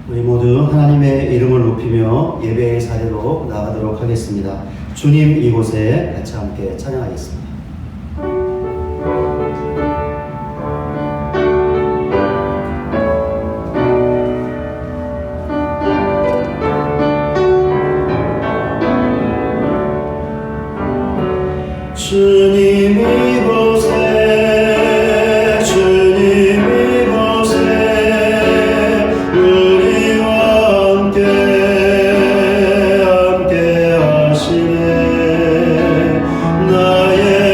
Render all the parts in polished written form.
우리 모두 하나님의 이름을 높이며 예배의 자리로 나가도록 하겠습니다. 주님 이곳에 같이 함께 찬양하겠습니다. 주님 이곳에 함께 하시네. 나의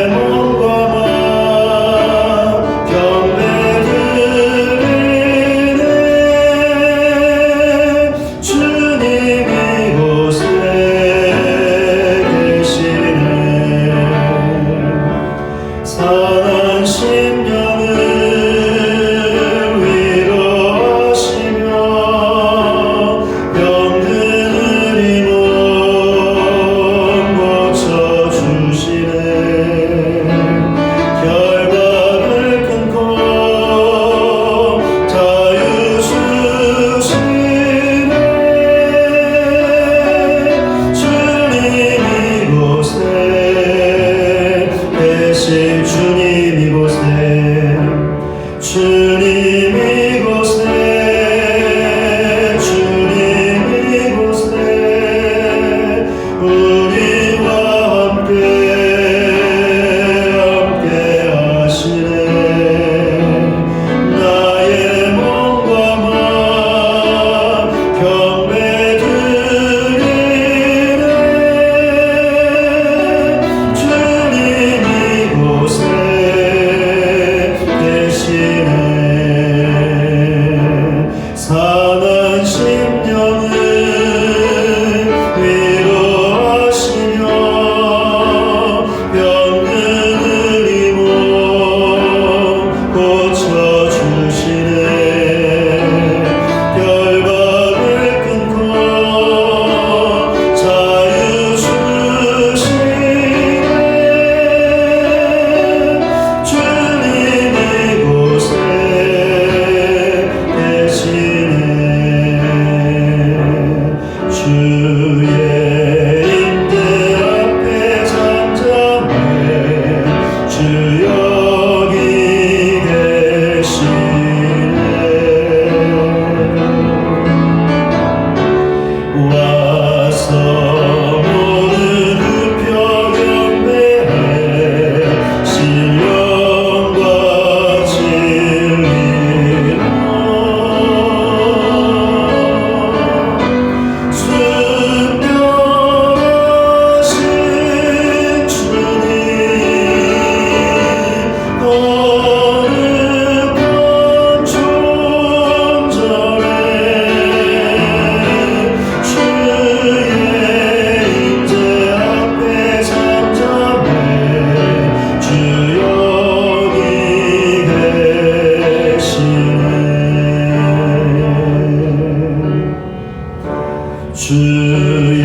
주의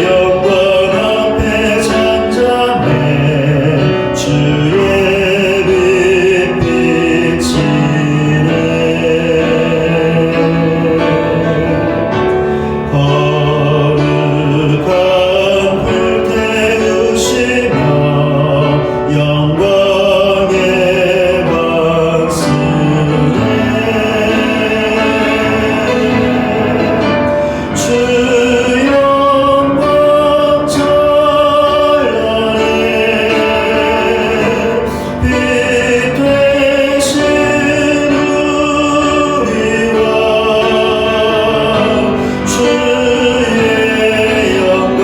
영광 앞에 잠잠해 주의 빛 비치네 거룩한 불 태우시며 영광의 왕스네 주 영광 찬란해 빛 되신 우리 왕 주의 영광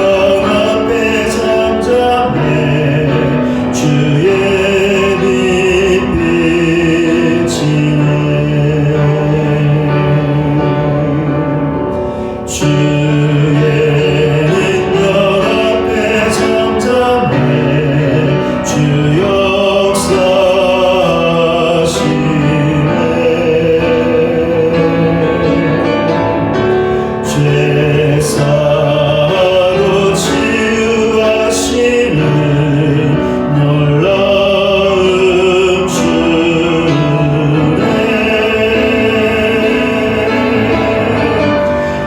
앞에 잠잠해 주의 빛 비치네 주의 능력 앞에 잠잠해 주 역사하시네 죄사하고 치유하시는 놀라운 주네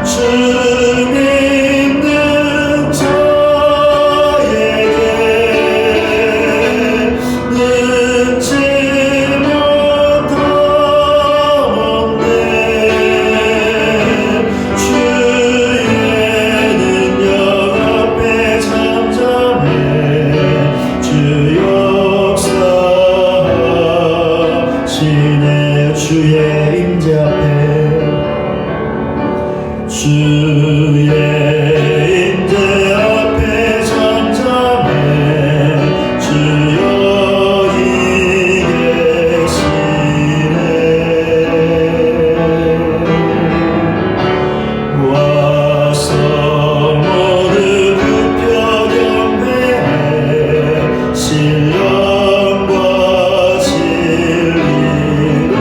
주님 능자에게 능지 못하옵네 주의 능력 앞에 잠잠해 주 역사하시네 주의 임재 앞에 주의 임재 앞에 잠잠해 주여 이 계시네 와서 무릎 굽혀 경배해 신령과 진리로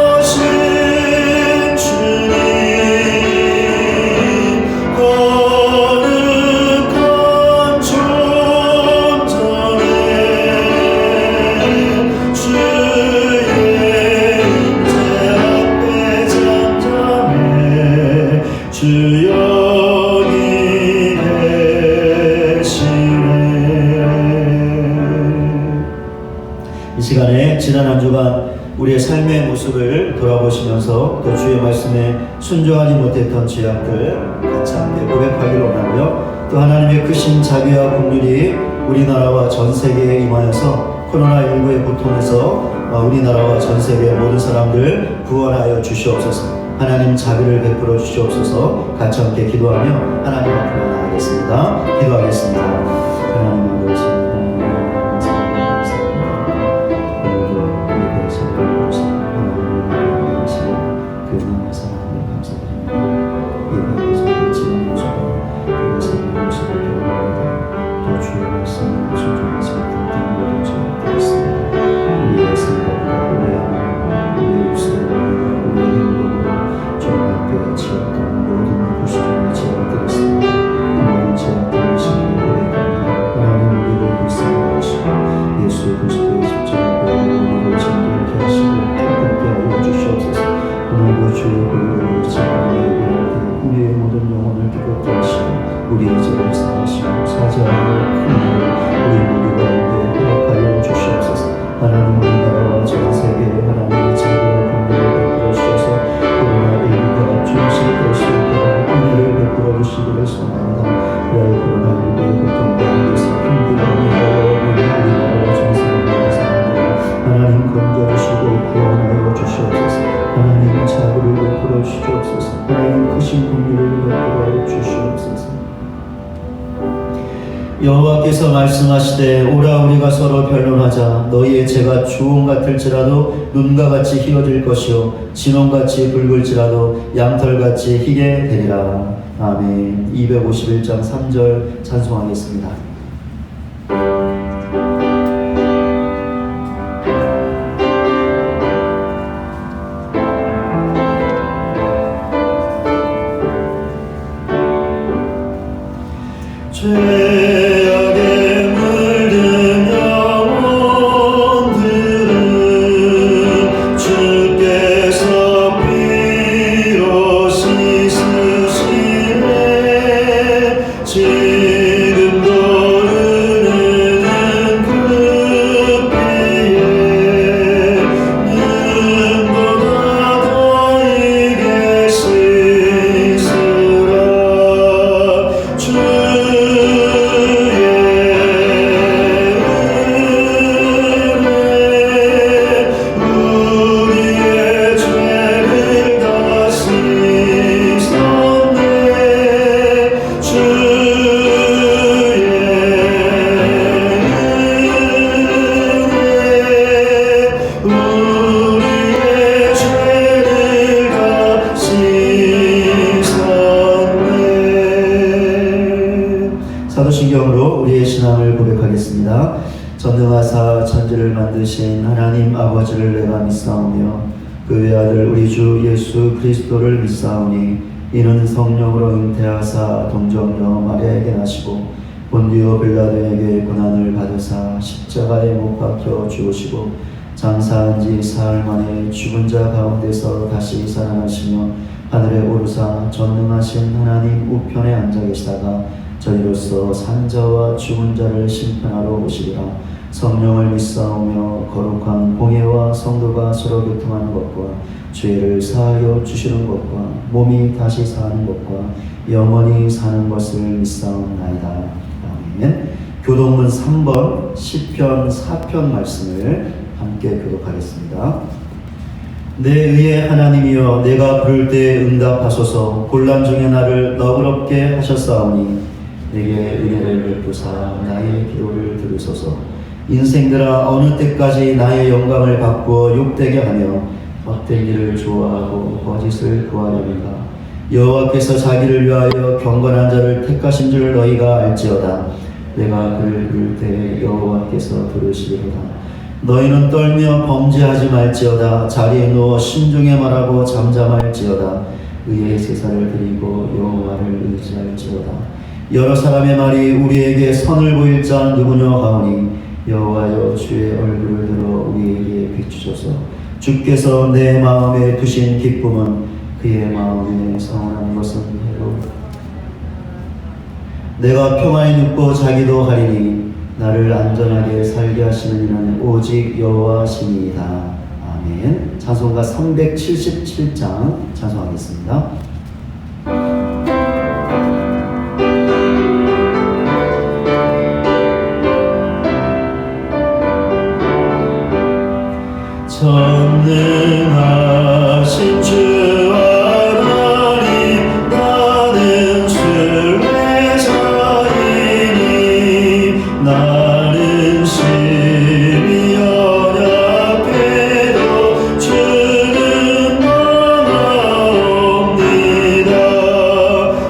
순결하신 주님 거룩한 존전에 주의 임재 앞에 잠잠해 주여 이 계시네 이 시간에 지난 한 주간 우리의 삶의 모습을 돌아보시면서 또 주의 말씀에 순종하지 못했던 죄악들 같이 함께 고백하기를 원하고요. 또 하나님의 크신 자비와 긍휼이 우리나라와 전 세계에 임하여서 코로나19의 고통에서 우리나라와 전 세계의 모든 사람들 구원하여 주시옵소서. 하나님 자비를 베풀어 주시옵소서. 같이 함께 기도하며 하나님 앞으로 나아가겠습니다. 기도하겠습니다. 하나님 아버지 우리의 죄를 사하시고 사죄하고 우리 모두 가운데 허락하여 주시옵소서. 하나님 우리나라와 전 세계에 하나님의 자비와 긍휼을 베풀어 주셔서 코로나19가 종식될 수 있도록 은혜를 베풀어 주시기를 소원합니다. 코로나19의 고통 가운데서 힘들어하는 우리나라와 전 세계 모든 사람들 하나님 건져주시고 구원하여 주시옵소서. 하나님 자비를 베풀어 주시옵소서. 하나님 크신 긍휼을 베풀어 주시옵소서. 여호와께서 말씀하시되 오라 우리가 서로 변론하자. 너희의 죄가 주홍 같을지라도 눈과 같이 희어질 것이요 진홍같이 붉을지라도 양털같이 희게 되리라. 아멘. 251장 3절 찬송하겠습니다. 우리를 만드신 하나님 아버지를 내가 믿사오며 그 외아들 우리 주 예수 그리스도를 믿사오니 이는 성령으로 잉태하사 동정녀 마리아에게 나시고 본디오 빌라도에게 고난을 받으사 십자가에 못 박혀 죽으시고 장사한 지 사흘 만에 죽은 자 가운데서 다시 살아나시며 하늘에 오르사 전능하신 하나님 우편에 앉아 계시다가 저희로서 산자와 죽은 자를 심판하러 오시리라. 성령을 믿사오며 거룩한 공예와 성도가 서로 교통하는 것과 죄를 사하여 주시는 것과 몸이 다시 사는 것과 영원히 사는 것을 믿사옵나이다. 아멘. 교독문 3번 시편 4편 말씀을 함께 교독하겠습니다. 내 의의 하나님이여 내가 부를 때 응답하소서. 곤란 중에 나를 너그럽게 하셨사오니 내게 은혜를 베푸사 나의 기도를 들으소서. 인생들아 어느 때까지 나의 영광을 바꾸어 욕되게 하며 헛된 일을 좋아하고 거짓을 구하려는가. 여호와께서 자기를 위하여 경건한 자를 택하신 줄 너희가 알지어다. 내가 그를 부를 때 여호와께서 들으시리로다. 너희는 떨며 범죄하지 말지어다. 자리에 누워 신중에 말하고 잠잠할지어다. 의의 제사를 드리고 여호와를 의지할지어다. 여러 사람의 말이 우리에게 선을 보일 자 누구냐 하오니 여호와여 주의 얼굴을 들어 우리에게 비추소서. 주께서 내 마음에 두신 기쁨은 그의 마음에 성원한 것은 해로. 내가 평화에 눕고 자기도 하리니 나를 안전하게 살게 하시는 이는 오직 여호와시니이다. 아멘. 찬송가 377장 찬송하겠습니다. 전능하신 주 하나님 나는 순례자이니 나는 심히 연약해도 주는 만하옵니다.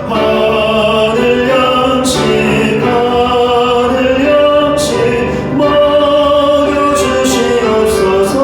하늘 양식 먹여주시옵소서.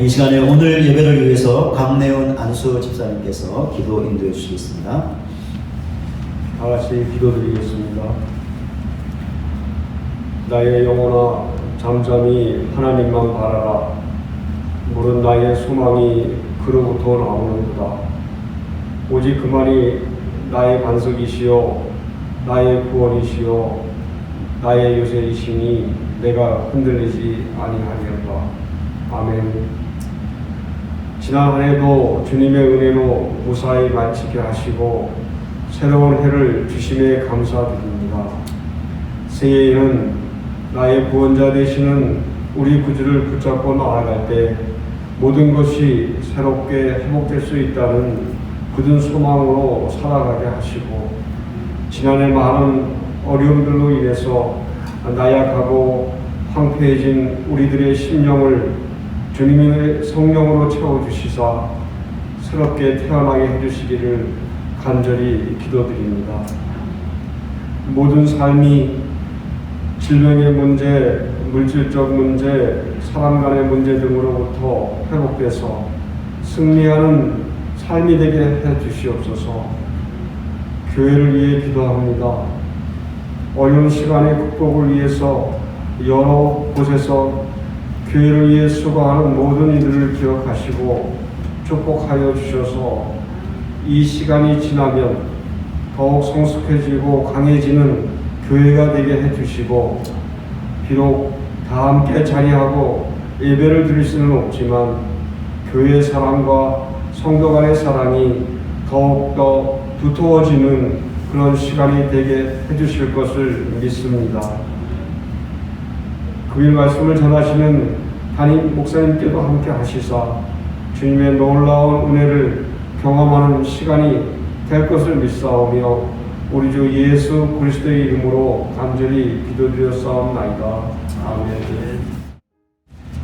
이 시간에 오늘 예배를 위해서 강내훈 안수 집사님께서 기도 인도해 주시겠습니다. 다 같이 기도드리겠습니다. 나의 영혼아 잠잠히 하나님만 바라라. 물은 나의 소망이 그로부터 나오는도다. 오직 그만이 나의 반석이시요 나의 구원이시요 나의 요새이시니 내가 흔들리지 아니하리로다. 아멘. 지난 한 해도 주님의 은혜로 무사히 마치게 하시고 새로운 해를 주심에 감사드립니다. 새해에는 나의 구원자 되시는 우리 구주를 붙잡고 나아갈 때 모든 것이 새롭게 회복될 수 있다는 굳은 소망으로 살아가게 하시고 지난해 많은 어려움들로 인해서 나약하고 황폐해진 우리들의 심령을 주님의 성령으로 채워주시사 새롭게 태어나게 해주시기를 간절히 기도드립니다. 모든 삶이 질병의 문제, 물질적 문제, 사람 간의 문제 등으로부터 회복돼서 승리하는 삶이 되게 해 주시옵소서. 교회를 위해 기도합니다. 어려운 시간의 극복을 위해서 여러 곳에서 교회를 위해 수고하는 모든 이들을 기억하시고 축복하여 주셔서 이 시간이 지나면 더욱 성숙해지고 강해지는 교회가 되게 해주시고, 비록 다 함께 자리하고 예배를 드릴 수는 없지만 교회의 사랑과 성도 간의 사랑이 더욱더 두터워지는 그런 시간이 되게 해주실 것을 믿습니다. 금일 말씀을 전하시는 담임 목사님께도 함께 하시사 주님의 놀라운 은혜를 경험하는 시간이 될 것을 믿사오며 우리 주 예수 그리스도의 이름으로 간절히 기도드렸사옵나이다. 아멘.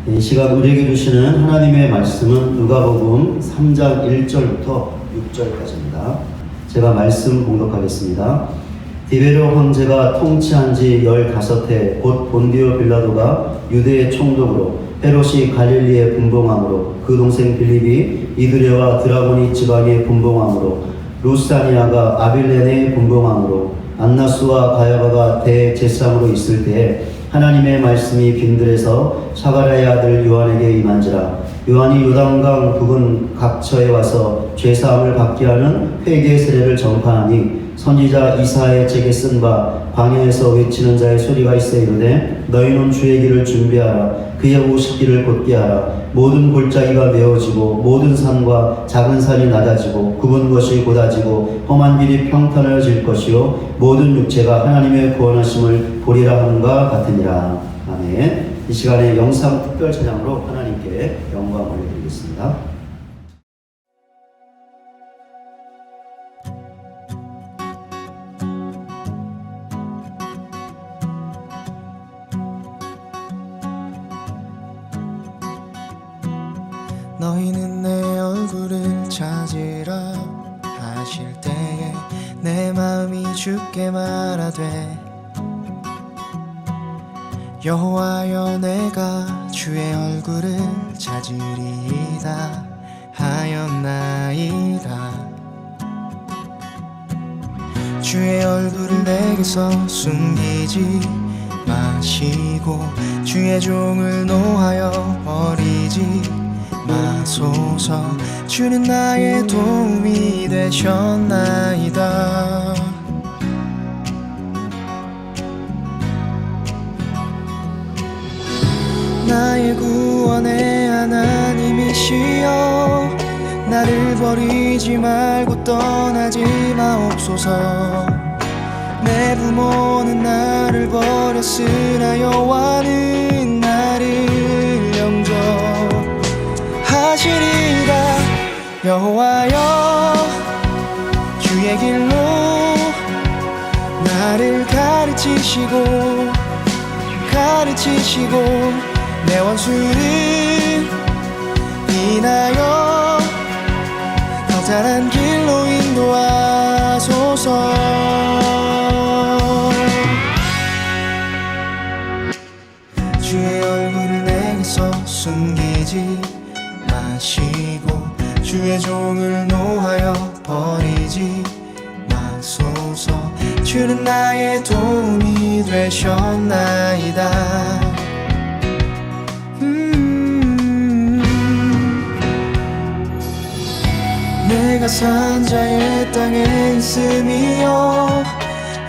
이 시간 우리에게 주시는 하나님의 말씀은 누가복음 3장 1절부터 6절까지입니다. 제가 말씀 봉독하겠습니다. 디베르 황제가 통치한 지 15해 곧 본디오 빌라도가 유대의 총독으로 헤롯이 갈릴리에 분봉함으로 그 동생 빌립이 이두레와 드라고니 지방에 분봉함으로 루사니아가 아빌레네에 분봉함으로 안나스와 가야바가 대제사장으로 있을 때에 하나님의 말씀이 빈들에서 사가랴의 아들 요한에게 임한지라. 요한이 요단강 부근 각처에 와서 죄사함을 받게 하는 회개의 세례를 전파하니 선지자 이사야의 책에 쓴 바 광야에서 외치는 자의 소리가 있어 이르되 너희는 주의 길을 준비하라. 그의 오시기를 곧게 하라. 모든 골짜기가 메어지고 모든 산과 작은 산이 낮아지고 굽은 것이 곧아지고 험한 길이 평탄해질 것이요 모든 육체가 하나님의 구원하심을 보리라 함과 같으니라. 아멘. 이 시간에 영상 특별 찬양으로 하나님께 영광 올려드리겠습니다. 너희는 내 얼굴을 찾으라 하실 때에 내 마음이 주께 말하되 여호와여 내가 주의 얼굴을 찾으리이다 하였나이다. 주의 얼굴을 내게서 숨기지 마시고 주의 종을 노하여 버리지 마소서. 주는 나의 도움이 되셨나이다. 나의 구원의 하나님이시여 나를 버리지 말고 떠나지 마옵소서. 내 부모는 나를 버렸으나 여호와는 나를 영접하시리다. 여호와여 주의 길로 나를 가르치시고 내 원수를 인하여 더 잘한 길로 인도하소서. 주의 얼굴을 내게서 숨기지 마시고 주의 종을 노하여 버리지 마소서. 주는 나의 도움이 되셨나이다. 내가 산자의 땅에 있음이여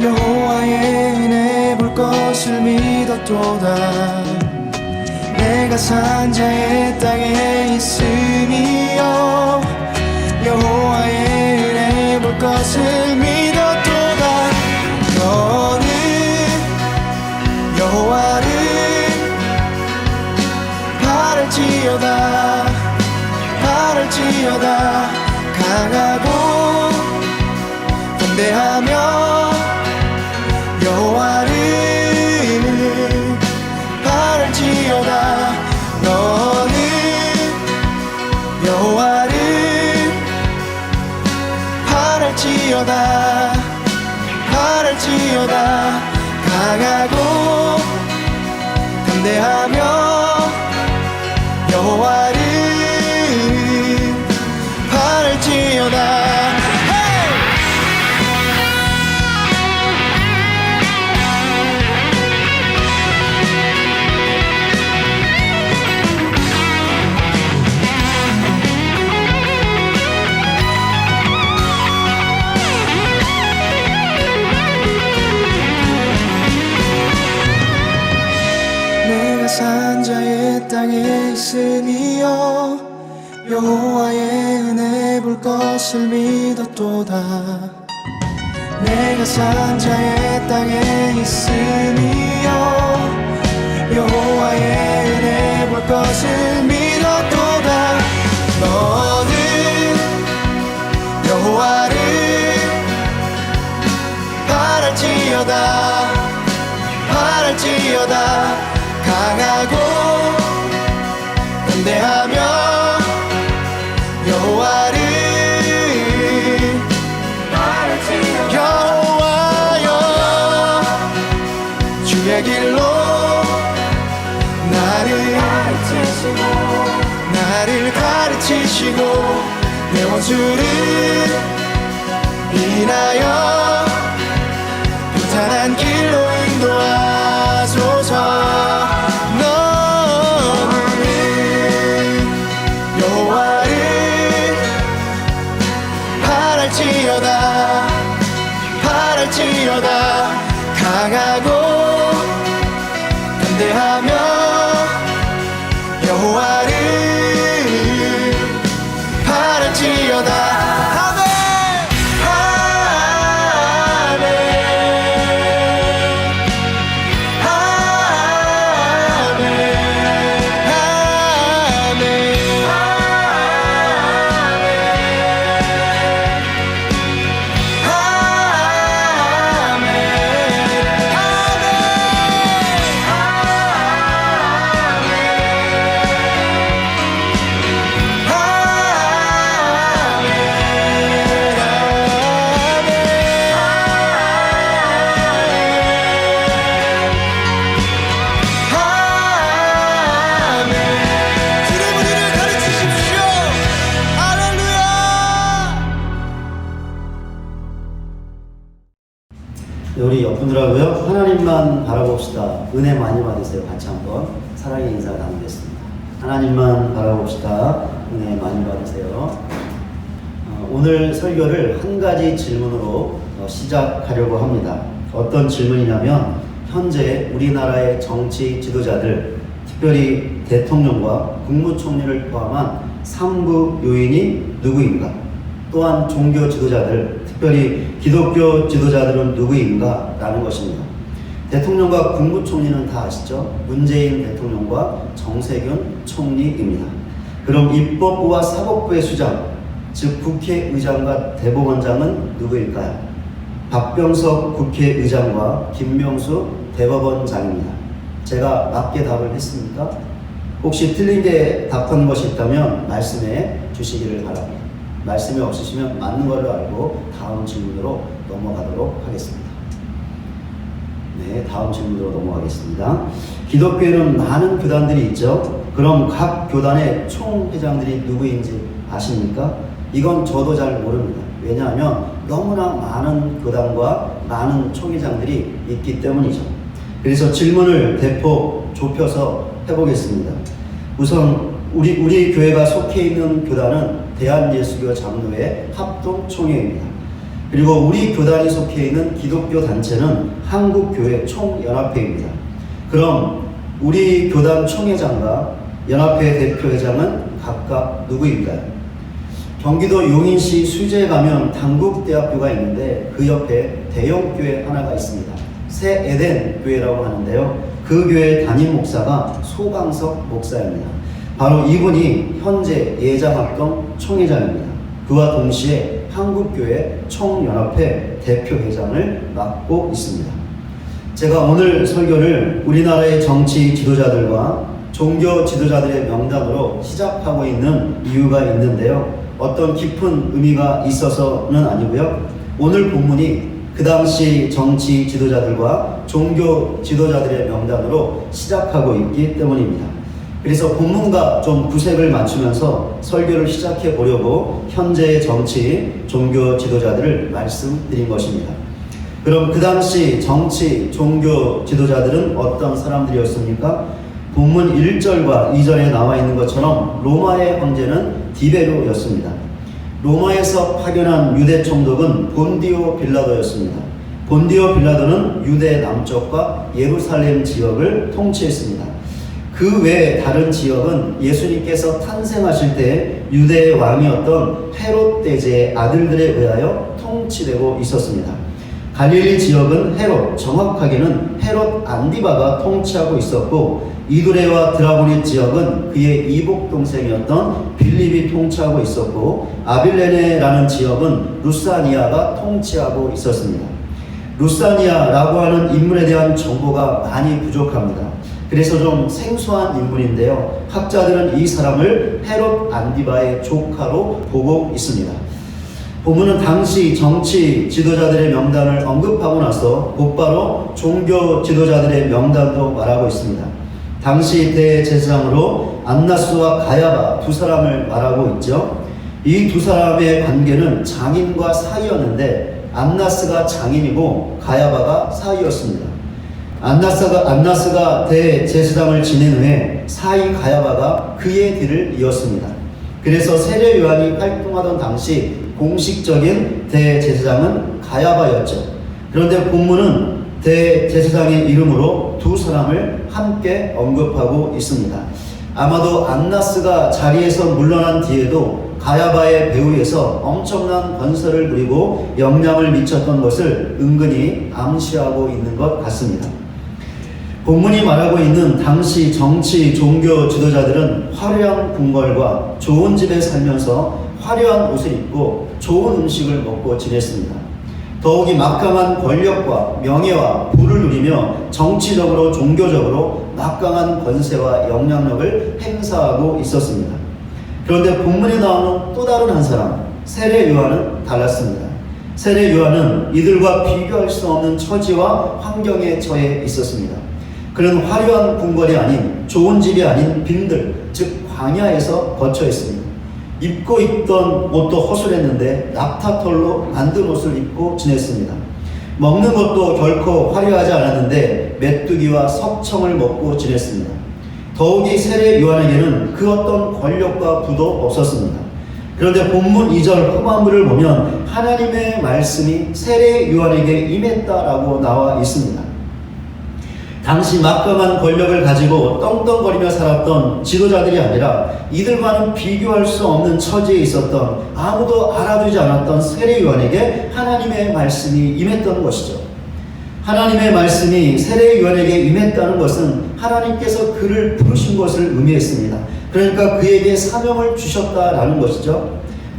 여호와의 은혜 볼 것을 믿었도다. 내가 산자의 땅에 있음이여 여호와의 은혜 볼 것을 믿었도다. 너는 여호와를 바랄지어다 강하고 담대하며 여호와를 바랄지어다 바랄지어다 강하고 담대하며 여호와를 바랄지어다. 내가 산자의 땅에 있으며 여호와의 은혜 볼 것을 믿었도다. 내가 산자의 땅에 있으며 여호와의 은혜 볼 것을 믿었도다. 너는 여호와를 바랄지어다 바랄지어다 강하고 담대하며 여호와를 여호와여 주의 길로 나를 가르치시고 내 원수를 인하여 평탄한 길로 인도하소서. 너는 여호와를 바랄지어다 바랄지어다 강하고 담대하며 여호와를 바랄지어다. 아멘 아멘 우리 옆분들하고요, 하나님만 바라봅시다. 은혜 많이 받으세요. 같이 한번 사랑의 인사 나누겠습니다. 하나님만 바라봅시다. 은혜 많이 받으세요. 오늘 설교를 한 가지 질문으로 시작하려고 합니다. 어떤 질문이냐면, 현재 우리나라의 정치 지도자들, 특별히 대통령과 국무총리를 포함한 3부 요인이 누구인가? 또한 종교 지도자들, 특별히 기독교 지도자들은 누구인가? 라는 것입니다. 대통령과 국무총리는 다 아시죠? 문재인 대통령과 정세균 총리입니다. 그럼 입법부와 사법부의 수장, 즉 국회의장과 대법원장은 누구일까요? 박병석 국회의장과 김명수 대법원장입니다. 제가 맞게 답을 했습니까? 혹시 틀린 게 답한 것이 있다면 말씀해 주시기를 바랍니다. 말씀이 없으시면 맞는 걸로 알고 다음 질문으로 넘어가도록 하겠습니다. 네, 다음 질문으로 넘어가겠습니다. 기독교에는 많은 교단들이 있죠. 그럼 각 교단의 총회장들이 누구인지 아십니까? 이건 저도 잘 모릅니다. 왜냐하면 너무나 많은 교단과 많은 총회장들이 있기 때문이죠. 그래서 질문을 대폭 좁혀서 해보겠습니다. 우선 우리 교회가 속해 있는 교단은 대한예수교 장로회 합동총회입니다. 그리고 우리 교단이 속해 있는 기독교 단체는 한국교회 총연합회입니다. 그럼 우리 교단 총회장과 연합회 대표회장은 각각 누구인가요? 경기도 용인시 수제에 가면 단국대학교가 있는데 그 옆에 대형교회 하나가 있습니다. 새 에덴 교회라고 하는데요. 그 교회 담임 목사가 소강석 목사입니다. 바로 이분이 현재 예장합동 총회장입니다. 그와 동시에 한국교회 총연합회 대표회장을 맡고 있습니다. 제가 오늘 설교를 우리나라의 정치 지도자들과 종교 지도자들의 명단으로 시작하고 있는 이유가 있는데요. 어떤 깊은 의미가 있어서는 아니고요. 오늘 본문이 그 당시 정치 지도자들과 종교 지도자들의 명단으로 시작하고 있기 때문입니다. 그래서 본문과 좀 구색을 맞추면서 설교를 시작해 보려고 현재의 정치, 종교 지도자들을 말씀드린 것입니다. 그럼 그 당시 정치, 종교 지도자들은 어떤 사람들이었습니까? 본문 1절과 2절에 나와 있는 것처럼 로마의 황제는 디베료였습니다. 로마에서 파견한 유대 총독은 본디오 빌라도였습니다. 본디오 빌라도는 유대 남쪽과 예루살렘 지역을 통치했습니다. 그 외에 다른 지역은 예수님께서 탄생하실 때 유대의 왕이었던 헤롯 대제의 아들들에 의하여 통치되고 있었습니다. 갈릴리 지역은 헤롯, 정확하게는 헤롯 안디바가 통치하고 있었고, 이두레와 드라고니 지역은 그의 이복 동생이었던 빌립이 통치하고 있었고, 아빌레네라는 지역은 루사니아가 통치하고 있었습니다. 루사니아라고 하는 인물에 대한 정보가 많이 부족합니다. 그래서 좀 생소한 인물인데요. 학자들은 이 사람을 헤롯 안디바의 조카로 보고 있습니다. 본문은 당시 정치 지도자들의 명단을 언급하고 나서 곧바로 종교 지도자들의 명단도 말하고 있습니다. 당시 대제사장으로 안나스와 가야바 두 사람을 말하고 있죠. 이 두 사람의 관계는 장인과 사이였는데 안나스가 장인이고 가야바가 사이였습니다. 안나스가 대제사장을 지낸 후에 사이 가야바가 그의 뒤를 이었습니다. 그래서 세례 요한이 활동하던 당시 공식적인 대제사장은 가야바였죠. 그런데 본문은 대제사장의 이름으로 두 사람을 함께 언급하고 있습니다. 아마도 안나스가 자리에서 물러난 뒤에도 가야바의 배후에서 엄청난 건설을 부리고 영향을 미쳤던 것을 은근히 암시하고 있는 것 같습니다. 본문이 말하고 있는 당시 정치, 종교 지도자들은 화려한 궁궐과 좋은 집에 살면서 화려한 옷을 입고 좋은 음식을 먹고 지냈습니다. 더욱이 막강한 권력과 명예와 부를 누리며 정치적으로, 종교적으로 막강한 권세와 영향력을 행사하고 있었습니다. 그런데 본문에 나오는 또 다른 한 사람, 세례 요한은 달랐습니다. 세례 요한은 이들과 비교할 수 없는 처지와 환경에 처해 있었습니다. 그는 화려한 궁궐이 아닌, 좋은 집이 아닌 빈들, 즉 광야에서 거처 있습니다. 입고 있던 옷도 허술했는데 낙타털로 만든 옷을 입고 지냈습니다. 먹는 것도 결코 화려하지 않았는데 메뚜기와 석청을 먹고 지냈습니다. 더욱이 세례 요한에게는 그 어떤 권력과 부도 없었습니다. 그런데 본문 2절 후반부를 보면 하나님의 말씀이 세례 요한에게 임했다라고 나와 있습니다. 당시 막강한 권력을 가지고 떵떵거리며 살았던 지도자들이 아니라 이들과는 비교할 수 없는 처지에 있었던, 아무도 알아두지 않았던 세례 요한에게 하나님의 말씀이 임했던 것이죠. 하나님의 말씀이 세례 요한에게 임했다는 것은 하나님께서 그를 부르신 것을 의미했습니다. 그러니까 그에게 사명을 주셨다라는 것이죠.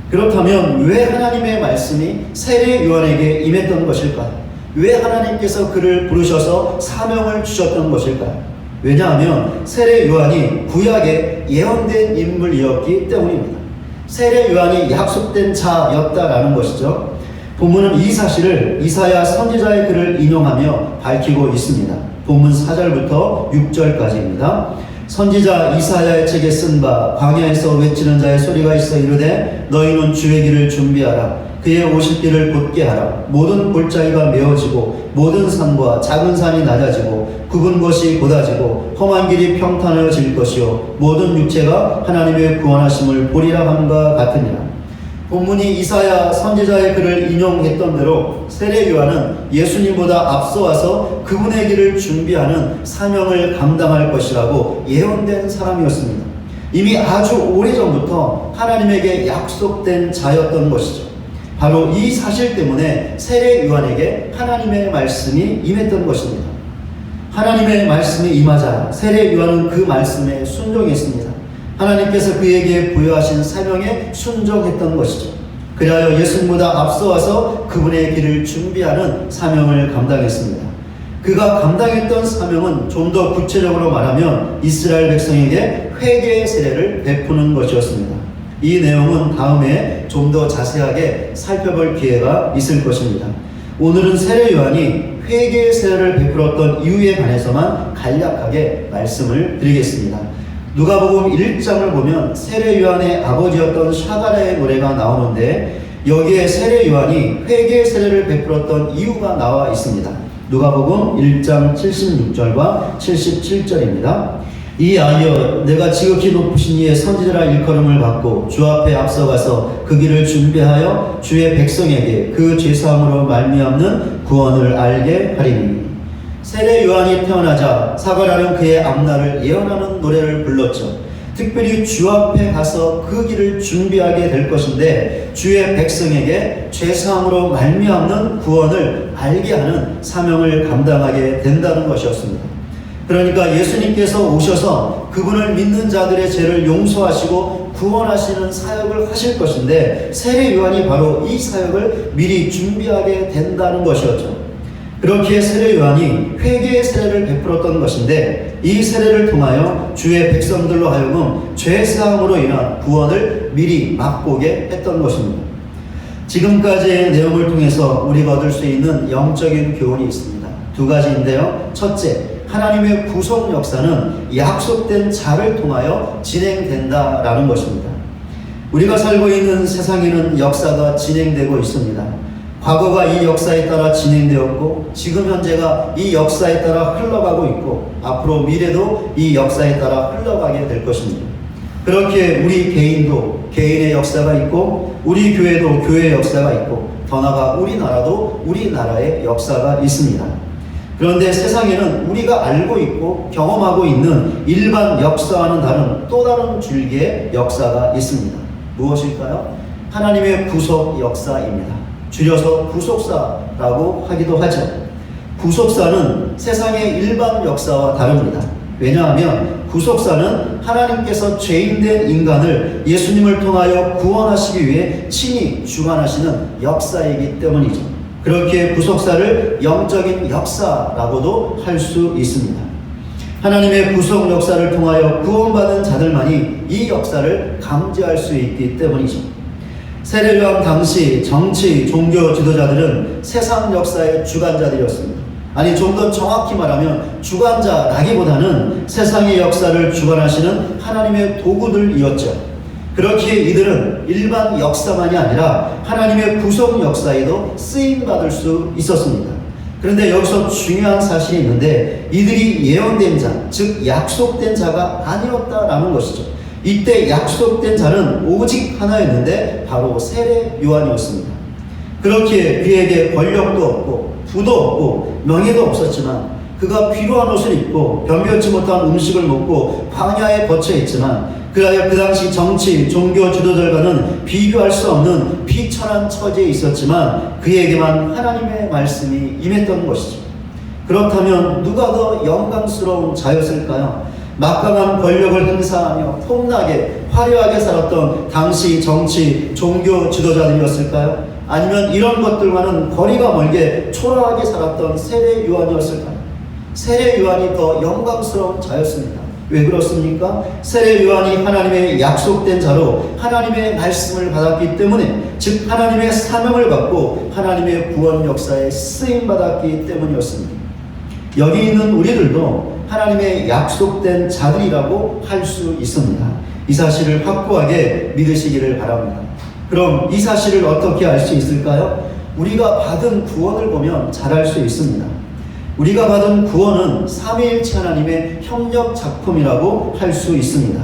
그렇다면 왜 하나님의 말씀이 세례 요한에게 임했던 것일까요? 왜 하나님께서 그를 부르셔서 사명을 주셨던 것일까요? 왜냐하면 세례 요한이 구약에 예언된 인물이었기 때문입니다. 세례 요한이 약속된 자였다라는 것이죠. 본문은 이 사실을 이사야 선지자의 글을 인용하며 밝히고 있습니다. 본문 4절부터 6절까지입니다. 선지자 이사야의 책에 쓴 바 광야에서 외치는 자의 소리가 있어 이르되 너희는 주의 길을 준비하라. 그의 오실 길을 곧게 하라. 모든 골짜기가 메어지고 모든 산과 작은 산이 낮아지고 굽은 것이 곧아지고 험한 길이 평탄해질 것이요 모든 육체가 하나님의 구원하심을 보리라 함과 같으니라. 본문이 이사야 선지자의 글을 인용했던 대로 세례 요한은 예수님보다 앞서와서 그분의 길을 준비하는 사명을 감당할 것이라고 예언된 사람이었습니다. 이미 아주 오래전부터 하나님에게 약속된 자였던 것이죠. 바로 이 사실 때문에 세례 요한에게 하나님의 말씀이 임했던 것입니다. 하나님의 말씀이 임하자 세례 요한은 그 말씀에 순종했습니다. 하나님께서 그에게 부여하신 사명에 순종했던 것이죠. 그리하여 예수님보다 앞서와서 그분의 길을 준비하는 사명을 감당했습니다. 그가 감당했던 사명은 좀 더 구체적으로 말하면 이스라엘 백성에게 회개의 세례를 베푸는 것이었습니다. 이 내용은 다음에 좀 더 자세하게 살펴볼 기회가 있을 것입니다. 오늘은 세례 요한이 회개의 세례를 베풀었던 이유에 관해서만 간략하게 말씀을 드리겠습니다. 누가복음 1장을 보면 세례 요한의 아버지였던 샤가랴의 노래가 나오는데 여기에 세례 요한이 회개의 세례를 베풀었던 이유가 나와 있습니다. 누가복음 1장 76절과 77절입니다. 이 아이여 내가 지극히 높으신 이의 선지자라 일컬음을 받고 주 앞에 앞서가서 그 길을 준비하여 주의 백성에게 그 죄사함으로 말미암는 구원을 알게 하리니. 세례 요한이 태어나자 사가랴는 그의 앞날을 예언하는 노래를 불렀죠. 특별히 주 앞에 가서 그 길을 준비하게 될 것인데 주의 백성에게 죄사함으로 말미암는 구원을 알게 하는 사명을 감당하게 된다는 것이었습니다. 그러니까 예수님께서 오셔서 그분을 믿는 자들의 죄를 용서하시고 구원하시는 사역을 하실 것인데 세례 요한이 바로 이 사역을 미리 준비하게 된다는 것이었죠. 그렇기에 세례 요한이 회개의 세례를 베풀었던 것인데 이 세례를 통하여 주의 백성들로 하여금 죄사함으로 인한 구원을 미리 맛보게 했던 것입니다. 지금까지의 내용을 통해서 우리가 얻을 수 있는 영적인 교훈이 있습니다. 두 가지인데요. 첫째, 하나님의 구속 역사는 약속된 자를 통하여 진행된다라는 것입니다. 우리가 살고 있는 세상에는 역사가 진행되고 있습니다. 과거가 이 역사에 따라 진행되었고 지금 현재가 이 역사에 따라 흘러가고 있고 앞으로 미래도 이 역사에 따라 흘러가게 될 것입니다. 그렇게 우리 개인도 개인의 역사가 있고 우리 교회도 교회의 역사가 있고 더 나아가 우리나라도 우리나라의 역사가 있습니다. 그런데 세상에는 우리가 알고 있고 경험하고 있는 일반 역사와는 다른 또 다른 줄기의 역사가 있습니다. 무엇일까요? 하나님의 구속 역사입니다. 줄여서 구속사라고 하기도 하죠. 구속사는 세상의 일반 역사와 다릅니다. 왜냐하면 구속사는 하나님께서 죄인된 인간을 예수님을 통하여 구원하시기 위해 친히 주관하시는 역사이기 때문이죠. 그렇기에 구속사를 영적인 역사라고도 할 수 있습니다. 하나님의 구속 역사를 통하여 구원받은 자들만이 이 역사를 감지할 수 있기 때문이죠. 세례 요한 당시 정치, 종교 지도자들은 세상 역사의 주관자들이었습니다. 아니 좀 더 정확히 말하면 주관자라기보다는 세상의 역사를 주관하시는 하나님의 도구들이었죠. 그렇기에 이들은 일반 역사만이 아니라 하나님의 구속 역사에도 쓰임받을 수 있었습니다. 그런데 여기서 중요한 사실이 있는데 이들이 예언된 자, 즉 약속된 자가 아니었다라는 것이죠. 이때 약속된 자는 오직 하나였는데 바로 세례 요한이었습니다. 그렇기에 그에게 권력도 없고 부도 없고 명예도 없었지만 그가 피로한 옷을 입고 변변치 못한 음식을 먹고 광야에 거쳐 있지만 그라여 그 당시 정치, 종교 지도자들과는 비교할 수 없는 비천한 처지에 있었지만 그에게만 하나님의 말씀이 임했던 것이죠. 그렇다면 누가 더 영광스러운 자였을까요? 막강한 권력을 행사하며 폼나게 화려하게 살았던 당시 정치, 종교 지도자들이었을까요? 아니면 이런 것들과는 거리가 멀게 초라하게 살았던 세례 요한이었을까요? 세례 요한이 더 영광스러운 자였습니다. 왜 그렇습니까? 세례 요한이 하나님의 약속된 자로 하나님의 말씀을 받았기 때문에 즉 하나님의 사명을 받고 하나님의 구원 역사에 쓰임받았기 때문이었습니다. 여기 있는 우리들도 하나님의 약속된 자들이라고 할 수 있습니다. 이 사실을 확고하게 믿으시기를 바랍니다. 그럼 이 사실을 어떻게 알 수 있을까요? 우리가 받은 구원을 보면 잘 알 수 있습니다. 우리가 받은 구원은 삼위일체 하나님의 협력 작품이라고 할 수 있습니다.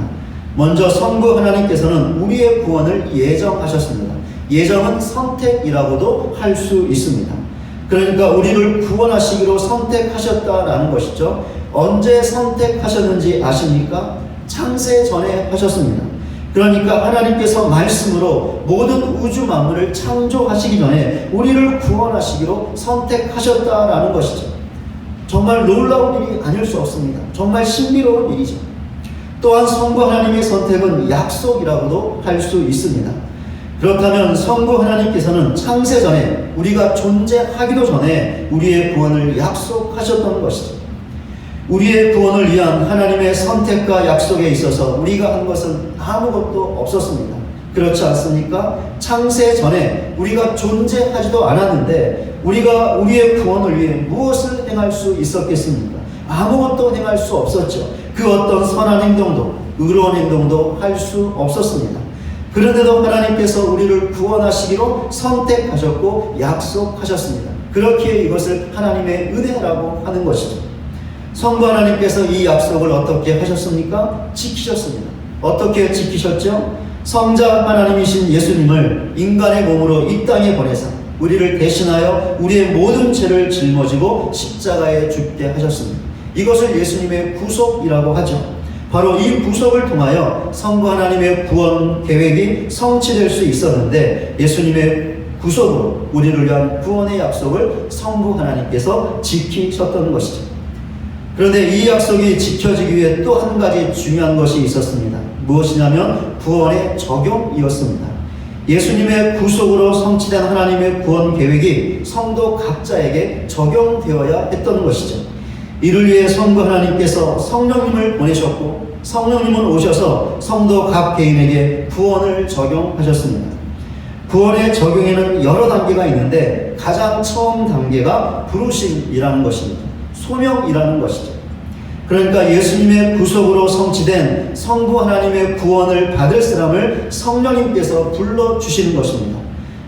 먼저 성부 하나님께서는 우리의 구원을 예정하셨습니다. 예정은 선택이라고도 할 수 있습니다. 그러니까 우리를 구원하시기로 선택하셨다라는 것이죠. 언제 선택하셨는지 아십니까? 창세 전에 하셨습니다. 그러니까 하나님께서 말씀으로 모든 우주 만물을 창조하시기 전에 우리를 구원하시기로 선택하셨다라는 것이죠. 정말 놀라운 일이 아닐 수 없습니다. 정말 신비로운 일이죠. 또한 성부 하나님의 선택은 약속이라고도 할 수 있습니다. 그렇다면 성부 하나님께서는 창세 전에 우리가 존재하기도 전에 우리의 구원을 약속하셨던 것이죠. 우리의 구원을 위한 하나님의 선택과 약속에 있어서 우리가 한 것은 아무것도 없었습니다. 그렇지 않습니까? 창세 전에 우리가 존재하지도 않았는데 우리가 우리의 구원을 위해 무엇을 행할 수 있었겠습니까? 아무것도 행할 수 없었죠. 그 어떤 선한 행동도 의로운 행동도 할 수 없었습니다. 그런데도 하나님께서 우리를 구원하시기로 선택하셨고 약속하셨습니다. 그렇기에 이것을 하나님의 은혜라고 하는 것이죠. 성부 하나님께서 이 약속을 어떻게 하셨습니까? 지키셨습니다. 어떻게 지키셨죠? 성자 하나님이신 예수님을 인간의 몸으로 이 땅에 보내사 우리를 대신하여 우리의 모든 죄를 짊어지고 십자가에 죽게 하셨습니다. 이것을 예수님의 구속이라고 하죠. 바로 이 구속을 통하여 성부 하나님의 구원 계획이 성취될 수 있었는데 예수님의 구속으로 우리를 위한 구원의 약속을 성부 하나님께서 지키셨던 것이죠. 그런데 이 약속이 지켜지기 위해 또 한 가지 중요한 것이 있었습니다. 무엇이냐면 구원의 적용이었습니다. 예수님의 구속으로 성취된 하나님의 구원 계획이 성도 각자에게 적용되어야 했던 것이죠. 이를 위해 성부 하나님께서 성령님을 보내셨고 성령님은 오셔서 성도 각 개인에게 구원을 적용하셨습니다. 구원의 적용에는 여러 단계가 있는데 가장 처음 단계가 부르심이라는 것입니다. 소명이라는 것이죠. 그러니까 예수님의 구속으로 성취된 성부 하나님의 구원을 받을 사람을 성령님께서 불러주시는 것입니다.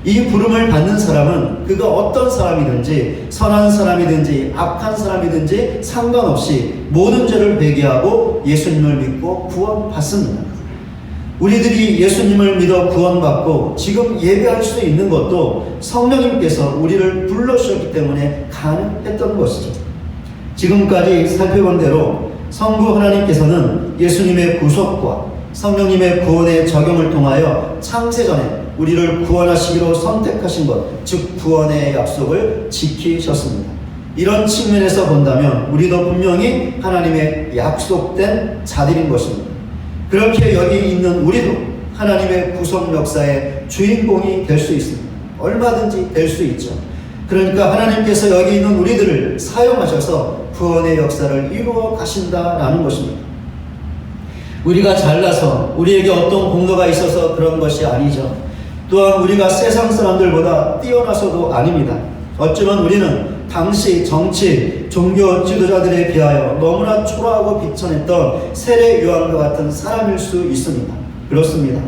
이 부름을 받는 사람은 그가 어떤 사람이든지 선한 사람이든지 악한 사람이든지 상관없이 모든 죄를 회개하고 예수님을 믿고 구원받습니다. 우리들이 예수님을 믿어 구원받고 지금 예배할 수 있는 것도 성령님께서 우리를 불러주셨기 때문에 가능했던 것이죠. 지금까지 살펴본 대로 성부 하나님께서는 예수님의 구속과 성령님의 구원의 적용을 통하여 창세전에 우리를 구원하시기로 선택하신 것, 즉 구원의 약속을 지키셨습니다. 이런 측면에서 본다면 우리도 분명히 하나님의 약속된 자들인 것입니다. 그렇게 여기 있는 우리도 하나님의 구속 역사의 주인공이 될 수 있습니다. 얼마든지 될 수 있죠. 그러니까 하나님께서 여기 있는 우리들을 사용하셔서 구원의 역사를 이루어 가신다라는 것입니다. 우리가 잘나서 우리에게 어떤 공로가 있어서 그런 것이 아니죠. 또한 우리가 세상 사람들보다 뛰어나서도 아닙니다. 어쩌면 우리는 당시 정치, 종교 지도자들에 비하여 너무나 초라하고 비천했던 세례 요한과 같은 사람일 수 있습니다. 그렇습니다.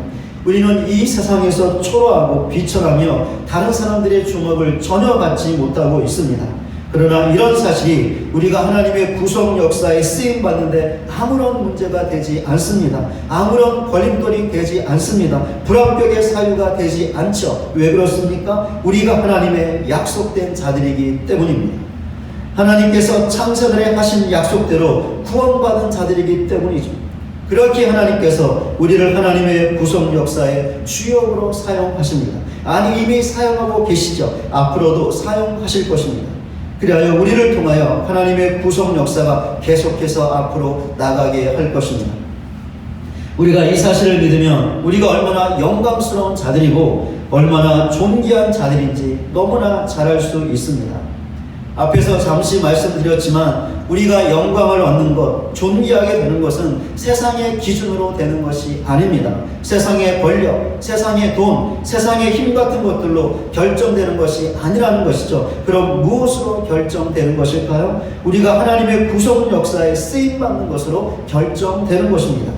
우리는 이 세상에서 초라하고 비천하며 다른 사람들의 주목을 전혀 받지 못하고 있습니다. 그러나 이런 사실이 우리가 하나님의 구속 역사에 쓰임받는데 아무런 문제가 되지 않습니다. 아무런 걸림돌이 되지 않습니다. 불합격의 사유가 되지 않죠. 왜 그렇습니까? 우리가 하나님의 약속된 자들이기 때문입니다. 하나님께서 창세전에 하신 약속대로 구원받은 자들이기 때문이죠. 그렇게 하나님께서 우리를 하나님의 구속 역사의 주역으로 사용하십니다. 아니 이미 사용하고 계시죠. 앞으로도 사용하실 것입니다. 그리하여 우리를 통하여 하나님의 구속 역사가 계속해서 앞으로 나가게 할 것입니다. 우리가 이 사실을 믿으면 우리가 얼마나 영광스러운 자들이고 얼마나 존귀한 자들인지 너무나 잘 알 수 있습니다. 앞에서 잠시 말씀드렸지만 우리가 영광을 얻는 것, 존귀하게 되는 것은 세상의 기준으로 되는 것이 아닙니다. 세상의 권력, 세상의 돈, 세상의 힘 같은 것들로 결정되는 것이 아니라는 것이죠. 그럼 무엇으로 결정되는 것일까요? 우리가 하나님의 구속 역사에 쓰임받는 것으로 결정되는 것입니다.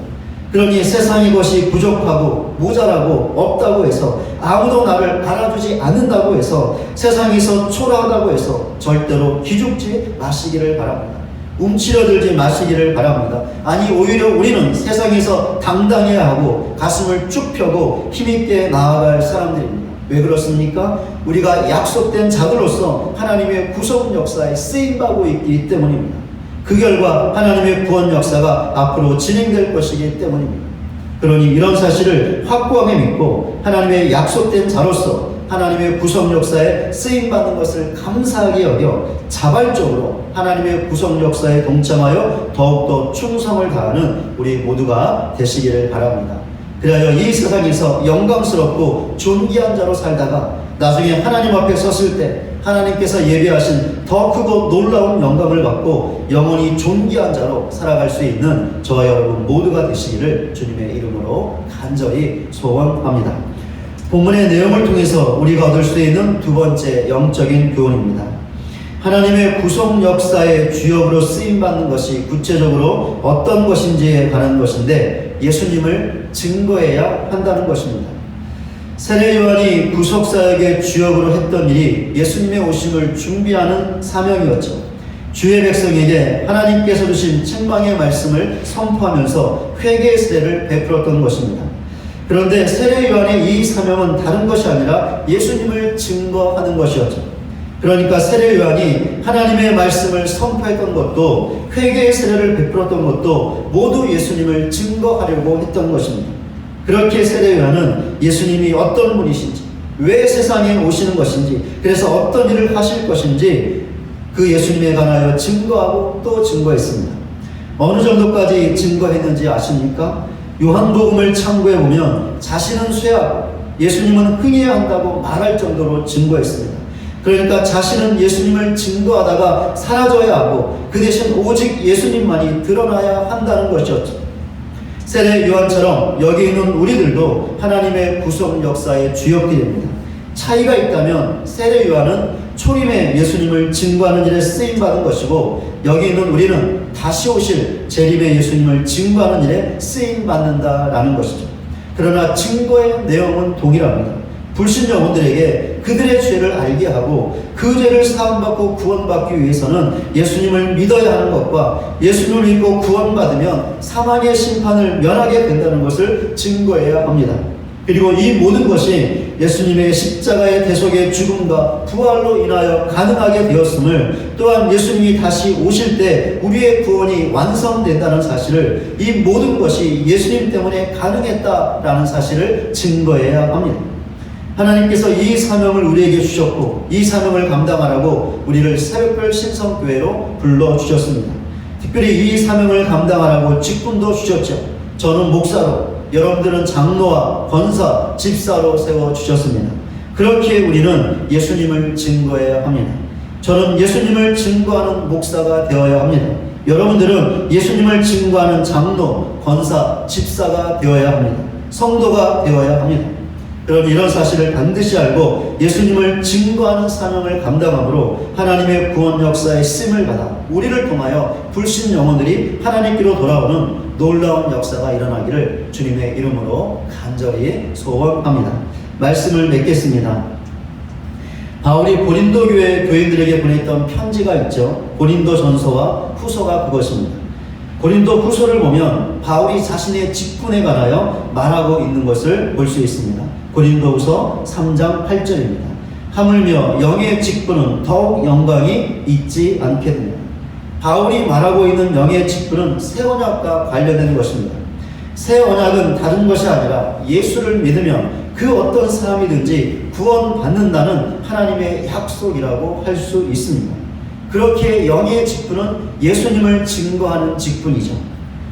그러니 세상의 것이 부족하고 모자라고 없다고 해서 아무도 나를 알아주지 않는다고 해서 세상에서 초라하다고 해서 절대로 기죽지 마시기를 바랍니다. 움츠러들지 마시기를 바랍니다. 아니 오히려 우리는 세상에서 당당해야 하고 가슴을 쭉 펴고 힘있게 나아갈 사람들입니다. 왜 그렇습니까? 우리가 약속된 자들로서 하나님의 구속 역사에 쓰임받고 있기 때문입니다. 그 결과 하나님의 구원 역사가 앞으로 진행될 것이기 때문입니다. 그러니 이런 사실을 확고하게 믿고 하나님의 약속된 자로서 하나님의 구속 역사에 쓰임받는 것을 감사하게 여겨 자발적으로 하나님의 구속 역사에 동참하여 더욱더 충성을 다하는 우리 모두가 되시기를 바랍니다. 그리하여 이 세상에서 영광스럽고 존귀한 자로 살다가 나중에 하나님 앞에 섰을 때 하나님께서 예비하신 더 크고 놀라운 영광을 받고 영원히 존귀한 자로 살아갈 수 있는 저와 여러분 모두가 되시기를 주님의 이름으로 간절히 소원합니다. 본문의 내용을 통해서 우리가 얻을 수 있는 두 번째 영적인 교훈입니다. 하나님의 구속 역사의 주역으로 쓰임받는 것이 구체적으로 어떤 것인지에 관한 것인데 예수님을 증거해야 한다는 것입니다. 세례 요한이 구속사역의 주역으로 했던 일이 예수님의 오심을 준비하는 사명이었죠. 주의 백성에게 하나님께서 주신 책망의 말씀을 선포하면서 회개의 세례를 베풀었던 것입니다. 그런데 세례 요한의 이 사명은 다른 것이 아니라 예수님을 증거하는 것이었죠. 그러니까 세례 요한이 하나님의 말씀을 선포했던 것도 회개의 세례를 베풀었던 것도 모두 예수님을 증거하려고 했던 것입니다. 그렇게 세례 요한은 예수님이 어떤 분이신지, 왜 세상에 오시는 것인지, 그래서 어떤 일을 하실 것인지 그 예수님에 관하여 증거하고 또 증거했습니다. 어느 정도까지 증거했는지 아십니까? 요한복음을 참고해 보면 자신은 쇠하고 예수님은 흥해야 한다고 말할 정도로 증거했습니다. 그러니까 자신은 예수님을 증거하다가 사라져야 하고 그 대신 오직 예수님만이 드러나야 한다는 것이었죠. 세례 요한처럼 여기 있는 우리들도 하나님의 구속 역사의 주역들입니다. 차이가 있다면 세례 요한은 초림의 예수님을 증거하는 일에 쓰임받은 것이고 여기 있는 우리는 다시 오실 재림의 예수님을 증거하는 일에 쓰임받는다라는 것이죠. 그러나 증거의 내용은 동일합니다. 불신 영혼들에게 그들의 죄를 알게 하고 그 죄를 사함받고 구원받기 위해서는 예수님을 믿어야 하는 것과 예수님을 믿고 구원받으면 사망의 심판을 면하게 된다는 것을 증거해야 합니다. 그리고 이 모든 것이 예수님의 십자가의 대속의 죽음과 부활로 인하여 가능하게 되었음을, 또한 예수님이 다시 오실 때 우리의 구원이 완성된다는 사실을, 이 모든 것이 예수님 때문에 가능했다라는 사실을 증거해야 합니다. 하나님께서 이 사명을 우리에게 주셨고 이 사명을 감당하라고 우리를 새벽별 신성교회로 불러주셨습니다. 특별히 이 사명을 감당하라고 직분도 주셨죠. 저는 목사로, 여러분들은 장로와 권사, 집사로 세워주셨습니다. 그렇게 우리는 예수님을 증거해야 합니다. 저는 예수님을 증거하는 목사가 되어야 합니다. 여러분들은 예수님을 증거하는 장로, 권사, 집사가 되어야 합니다. 성도가 되어야 합니다. 그럼 이런 사실을 반드시 알고 예수님을 증거하는 사명을 감당함으로 하나님의 구원 역사의 쓰임을 받아 우리를 통하여 불신 영혼들이 하나님께로 돌아오는 놀라운 역사가 일어나기를 주님의 이름으로 간절히 소원합니다. 말씀을 맺겠습니다. 바울이 고린도 교회 교인들에게 보냈던 편지가 있죠. 고린도 전서와 후서가 그것입니다. 고린도 후서를 보면 바울이 자신의 직분에 관하여 말하고 있는 것을 볼 수 있습니다. 고린도후서 3장 8절입니다. 하물며 영의 직분은 더욱 영광이 있지 않게 됩니다. 바울이 말하고 있는 영의 직분은 새 언약과 관련된 것입니다. 새 언약은 다른 것이 아니라 예수를 믿으면 그 어떤 사람이든지 구원받는다는 하나님의 약속이라고 할 수 있습니다. 그렇게 영의 직분은 예수님을 증거하는 직분이죠.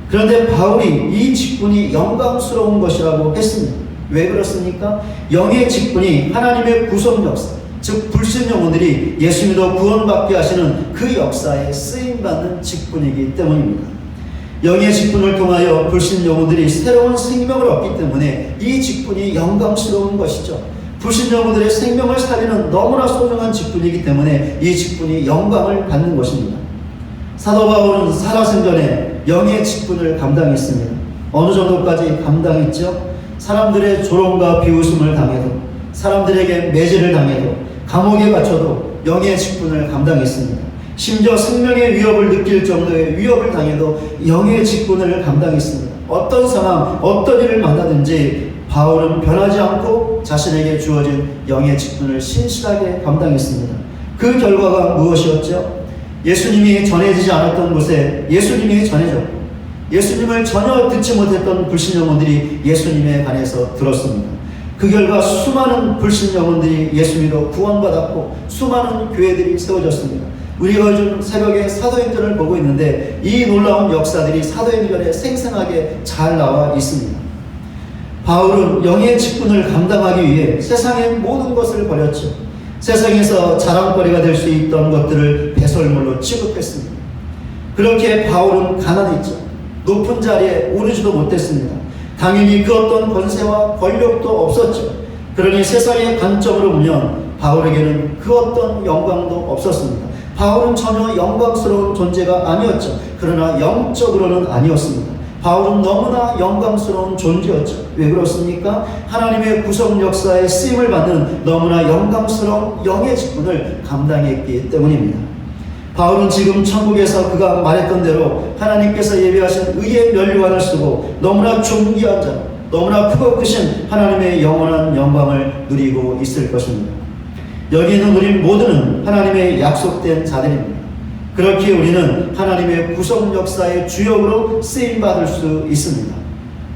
그런데 바울이 이 직분이 영광스러운 것이라고 했습니다. 왜 그렇습니까? 영의 직분이 하나님의 구속 역사, 즉 불신 영혼들이 예수 믿어 구원받게 하시는 그 역사에 쓰임받는 직분이기 때문입니다. 영의 직분을 통하여 불신 영혼들이 새로운 생명을 얻기 때문에 이 직분이 영광스러운 것이죠. 불신 영혼들의 생명을 살리는 너무나 소중한 직분이기 때문에 이 직분이 영광을 받는 것입니다. 사도 바울은 살아생전에 영의 직분을 감당했습니다. 어느 정도까지 감당했죠? 사람들의 조롱과 비웃음을 당해도, 사람들에게 매질을 당해도, 감옥에 갇혀도 영의 직분을 감당했습니다. 심지어 생명의 위협을 느낄 정도의 위협을 당해도 영의 직분을 감당했습니다. 어떤 상황, 어떤 일을 만나든지 바울은 변하지 않고 자신에게 주어진 영의 직분을 신실하게 감당했습니다. 그 결과가 무엇이었죠? 예수님이 전해지지 않았던 곳에 예수님이 전해졌고, 예수님을 전혀 듣지 못했던 불신 영혼들이 예수님에 관해서 들었습니다. 그 결과 수많은 불신 영혼들이 예수 믿어 구원받았고 수많은 교회들이 세워졌습니다. 우리가 요즘 새벽에 사도행전을 보고 있는데 이 놀라운 역사들이 사도행전에 생생하게 잘 나와 있습니다. 바울은 영의 직분을 감당하기 위해 세상의 모든 것을 버렸죠. 세상에서 자랑거리가 될 수 있던 것들을 배설물로 취급했습니다. 그렇게 바울은 가난했죠. 높은 자리에 오르지도 못했습니다. 당연히 그 어떤 권세와 권력도 없었죠. 그러니 세상의 관점으로 보면 바울에게는 그 어떤 영광도 없었습니다. 바울은 전혀 영광스러운 존재가 아니었죠. 그러나 영적으로는 아니었습니다. 바울은 너무나 영광스러운 존재였죠. 왜 그렇습니까? 하나님의 구속 역사에 쓰임을 받는 너무나 영광스러운 영의 직분을 감당했기 때문입니다. 바울은 지금 천국에서 그가 말했던 대로 하나님께서 예비하신 의의 면류관을 쓰고 너무나 존귀한 자, 너무나 크고 크신 하나님의 영원한 영광을 누리고 있을 것입니다. 여기 있는 우리 모두는 하나님의 약속된 자들입니다. 그렇게 우리는 하나님의 구속 역사의 주역으로 쓰임받을 수 있습니다.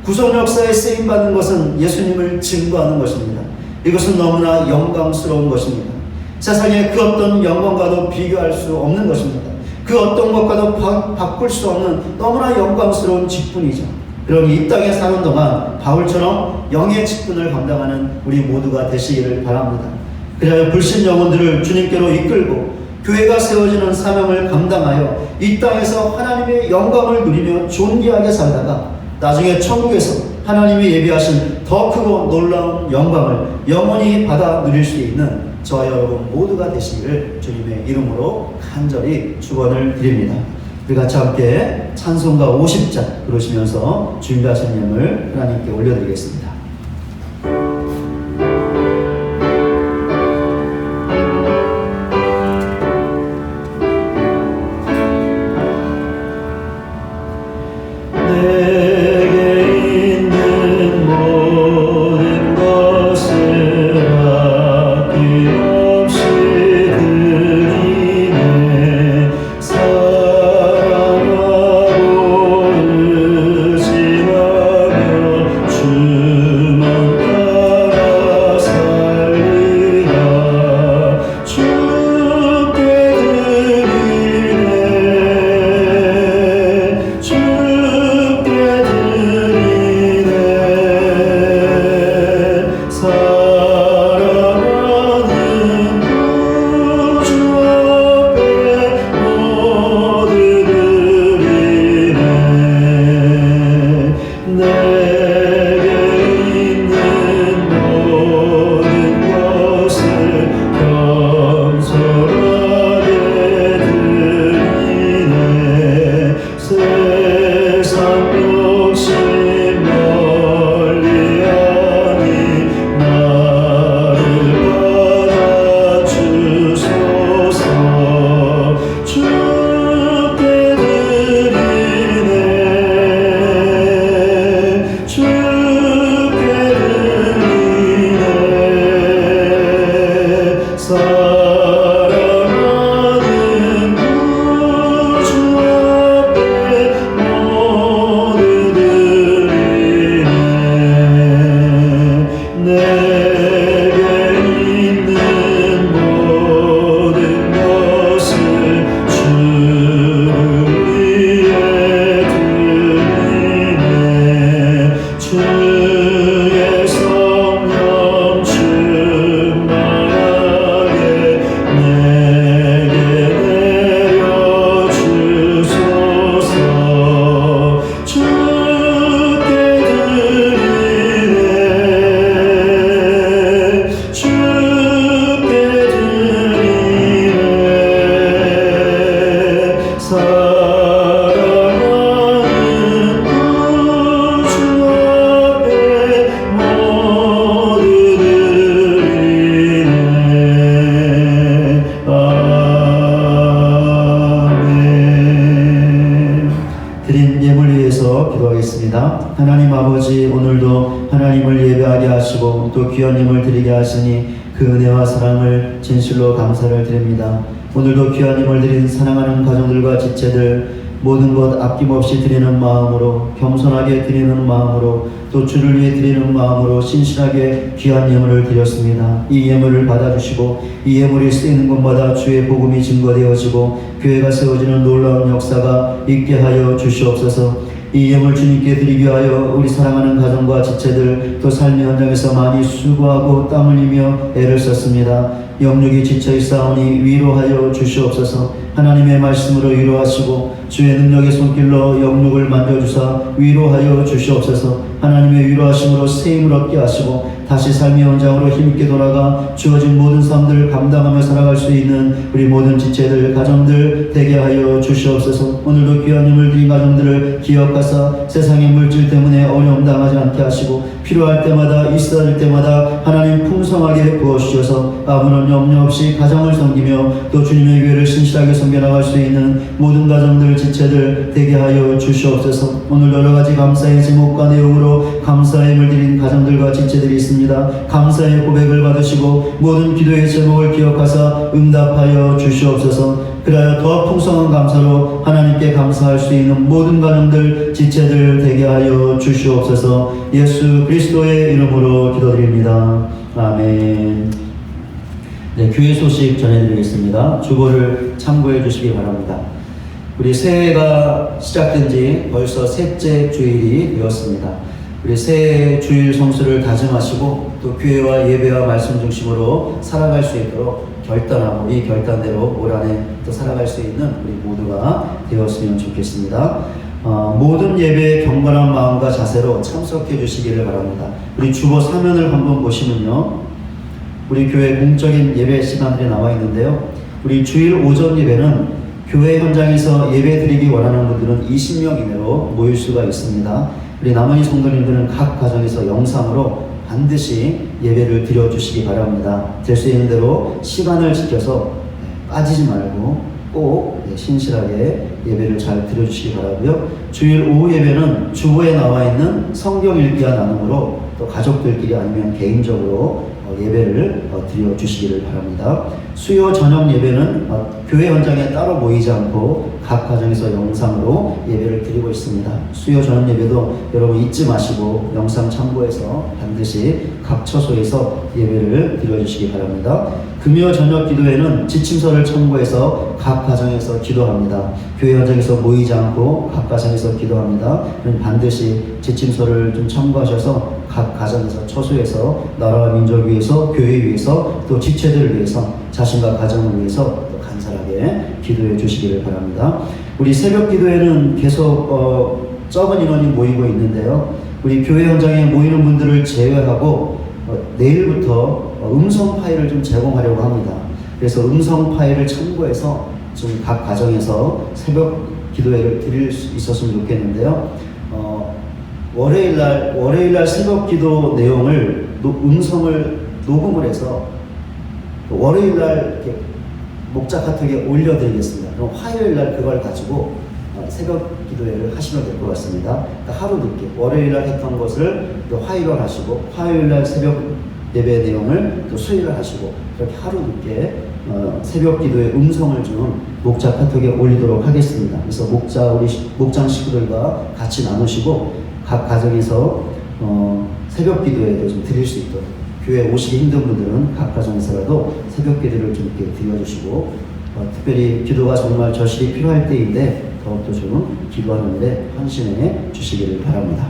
구속 역사에 쓰임받는 것은 예수님을 증거하는 것입니다. 이것은 너무나 영광스러운 것입니다. 세상의 그 어떤 영광과도 비교할 수 없는 것입니다. 그 어떤 것과도 바꿀 수 없는 너무나 영광스러운 직분이죠. 그러니 이 땅에 사는 동안 바울처럼 영의 직분을 감당하는 우리 모두가 되시기를 바랍니다. 그래야 불신 영혼들을 주님께로 이끌고 교회가 세워지는 사명을 감당하여 이 땅에서 하나님의 영광을 누리며 존귀하게 살다가 나중에 천국에서 하나님이 예비하신 더 크고 놀라운 영광을 영원히 받아 누릴 수 있는 저와 여러분 모두가 되시기를 주님의 이름으로 간절히 축원을 드립니다. 우리 같이 함께 찬송가 50장 부르시면서 준비하신 예물 하나님께 올려드리겠습니다. 하나님 아버지, 오늘도 하나님을 예배하게 하시고 또 귀한 힘을 드리게 하시니 그 은혜와 사랑을 진실로 감사를 드립니다. 오늘도 귀한 힘을 드린 사랑하는 가정들과 지체들 모든 것 아낌없이 드리는 마음으로, 겸손하게 드리는 마음으로, 또 주를 위해 드리는 마음으로 신실하게 귀한 예물을 드렸습니다. 이 예물을 받아주시고 이 예물이 쓰이는 곳마다 주의 복음이 증거되어지고 교회가 세워지는 놀라운 역사가 있게 하여 주시옵소서. 이 예물 주님께 드리기 위하여 우리 사랑하는 가정과 지체들 또 삶의 현장에서 많이 수고하고 땀 흘리며 애를 썼습니다. 영육이 지쳐 있사오니 위로하여 주시옵소서. 하나님의 말씀으로 위로하시고 주의 능력의 손길로 영육을 만져주사 위로하여 주시옵소서. 하나님의 위로하심으로 세임을 얻게 하시고 다시 삶의 현장으로 힘있게 돌아가 주어진 모든 삶들을 감당하며 살아갈 수 있는 우리 모든 지체들 가정들 되게 하여 주시옵소서. 오늘도 귀한 힘을 드린 가정들을 기억하사 세상의 물질 때문에 어려움 당하지 않게 하시고 필요할 때마다 있어야 할 때마다 하나님 풍성하게 부어주셔서 아무런 염려 없이 가정을 섬기며 또 주님의 교회를 신실하게 섬겨나갈 수 있는 모든 가정들 지체들 되게 하여 주시옵소서. 오늘 여러가지 감사의 제목과 내용으로 감사의 힘을 드린 가정들과 지체들이 있습니다. 감사의 고백을 받으시고 모든 기도의 제목을 기억하사 응답하여 주시옵소서. 그래야 더 풍성한 감사로 하나님께 감사할 수 있는 모든 가정들 지체들 되게 하여 주시옵소서. 예수 그리스도의 이름으로 기도드립니다. 아멘. 네, 교회 소식 전해드리겠습니다. 주보를 참고해 주시기 바랍니다. 우리 새해가 시작된 지 벌써 셋째 주일이 되었습니다. 우리 새해 주일 성수를 다짐하시고 또 교회와 예배와 말씀 중심으로 살아갈 수 있도록 결단하고 이 결단대로 올 한해 또 살아갈 수 있는 우리 모두가 되었으면 좋겠습니다. 모든 예배에 경건한 마음과 자세로 참석해 주시기를 바랍니다. 우리 주보 사면을 한번 보시면요, 우리 교회 공적인 예배 시간들이 나와 있는데요, 우리 주일 오전 예배는 교회 현장에서 예배 드리기 원하는 분들은 20명 이내로 모일 수가 있습니다. 우리 나머지 성도님들은 각 가정에서 영상으로 반드시 예배를 드려주시기 바랍니다. 될 수 있는 대로 시간을 지켜서 빠지지 말고 꼭 신실하게 예배를 잘 드려주시기 바라고요. 주일 오후 예배는 주보에 나와 있는 성경 읽기와 나눔으로 또 가족들끼리 아니면 개인적으로 예배를 드려주시기를 바랍니다. 수요 저녁 예배는 교회 현장에 따로 모이지 않고 각 가정에서 영상으로 예배를 드리고 있습니다. 수요 저녁 예배도 여러분 잊지 마시고 영상 참고해서 반드시 각 처소에서 예배를 드려주시기 바랍니다. 금요 저녁 기도회는 지침서를 참고해서 각 가정에서 기도합니다. 교회 현장에서 모이지 않고 각 가정에서 기도합니다. 반드시 지침서를 좀 참고하셔서 각 가정에서 처소에서 나라와 민족을 위해서 교회 위해서 또 지체들을 위해서 자신과 가정을 위해서 또 간절하게 기도해 주시기를 바랍니다. 우리 새벽 기도회는 계속 적은 인원이 모이고 있는데요, 우리 교회 현장에 모이는 분들을 제외하고 내일부터 음성 파일을 좀 제공하려고 합니다. 그래서 음성 파일을 참고해서 좀 각 가정에서 새벽 기도회를 드릴 수 있었으면 좋겠는데요, 월요일날 새벽 기도 내용을 음성을 녹음을 해서 월요일날 이렇게 목자 카톡에 올려드리겠습니다. 그럼 화요일날 그걸 가지고 새벽 기도회를 하시면 될 것 같습니다. 그러니까 하루 늦게 월요일날 했던 것을 또 화요일날 하시고 화요일날 새벽 예배 내용을 또 수요일날 하시고 그렇게 하루 늦게 새벽 기도의 음성을 좀 목자 카톡에 올리도록 하겠습니다. 그래서 우리 목장 식구들과 같이 나누시고 각 가정에서 새벽 기도회도 좀 드릴 수 있도록, 교회 오시기 힘든 분들은 각 가정에서라도 새벽 기도를 좀 이렇게 드려주시고 특별히 기도가 정말 절실히 필요할 때인데 더욱더 좀 기도하는 일에 헌신해 주시기를 바랍니다.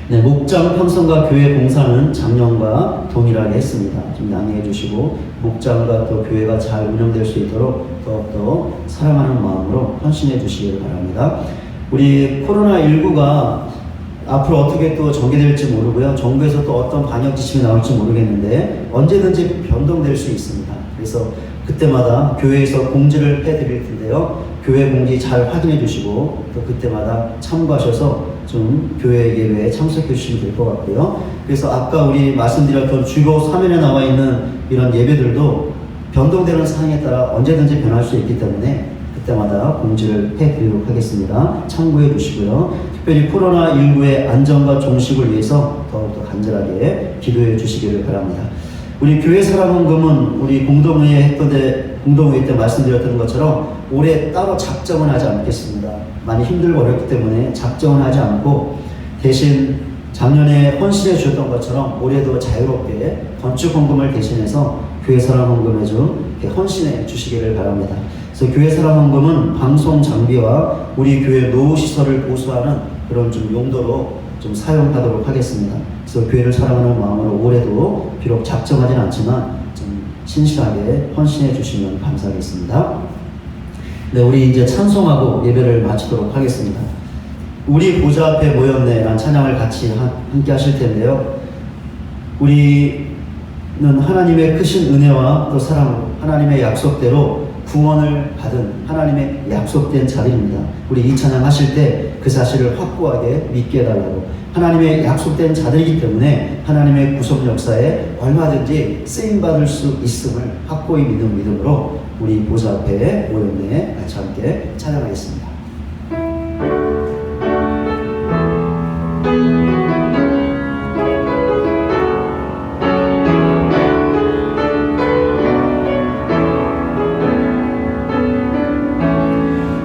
네, 목장 편성과 교회 봉사는 작년과 동일하게 했습니다. 좀 양해해 주시고 목장과 또 교회가 잘 운영될 수 있도록 더욱더 사랑하는 마음으로 헌신해 주시기를 바랍니다. 우리 코로나19가 앞으로 어떻게 또 전개될지 모르고요, 정부에서 또 어떤 방역 지침이 나올지 모르겠는데 언제든지 변동될 수 있습니다. 그래서 그때마다 교회에서 공지를 해드릴 텐데요, 교회 공지 잘 확인해 주시고 또 그때마다 참고하셔서 좀 교회 예배에 참석해 주시면 될 것 같고요. 그래서 아까 우리 말씀드렸던 주보 화면에 나와 있는 이런 예배들도 변동되는 상황에 따라 언제든지 변할 수 있기 때문에 그때마다 공지를 해드리도록 하겠습니다. 참고해 주시고요. 특별히 코로나19의 안전과 종식을 위해서 더욱더 간절하게 기도해 주시기를 바랍니다. 우리 교회 사랑헌금은 우리 공동회의 때 말씀드렸던 것처럼 올해 따로 작정은 하지 않겠습니다. 많이 힘들고 어렵기 때문에 작정은 하지 않고 대신 작년에 헌신해 주셨던 것처럼 올해도 자유롭게 건축헌금을 대신해서 교회 사랑헌금에 좀 헌신해 주시기를 바랍니다. 그래서 그래서 교회 사랑헌금은 방송 장비와 우리 교회 노후 시설을 보수하는 그런 좀 용도로 좀 사용하도록 하겠습니다. 그래서 교회를 사랑하는 마음으로 올해도 비록 작정하진 않지만 좀 신실하게 헌신해 주시면 감사하겠습니다. 네, 우리 이제 찬송하고 예배를 마치도록 하겠습니다. 우리 보좌 앞에 모였네 라는 찬양을 같이 함께 하실 텐데요. 우리는 하나님의 크신 은혜와 또 사랑으로 하나님의 약속대로 구원을 받은 하나님의 약속된 자들입니다. 우리 이 찬양 하실 때 그 사실을 확고하게 믿게 해달라고, 하나님의 약속된 자들이기 때문에 하나님의 구속 역사에 얼마든지 쓰임받을 수 있음을 확고히 믿는 믿음으로 우리 보좌 앞에 모였네 같이 함께 찬양하겠습니다.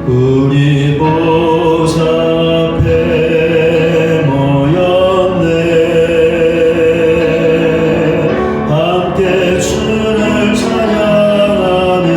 우리 보좌 앞에 모였네 함께 주를 찬양하며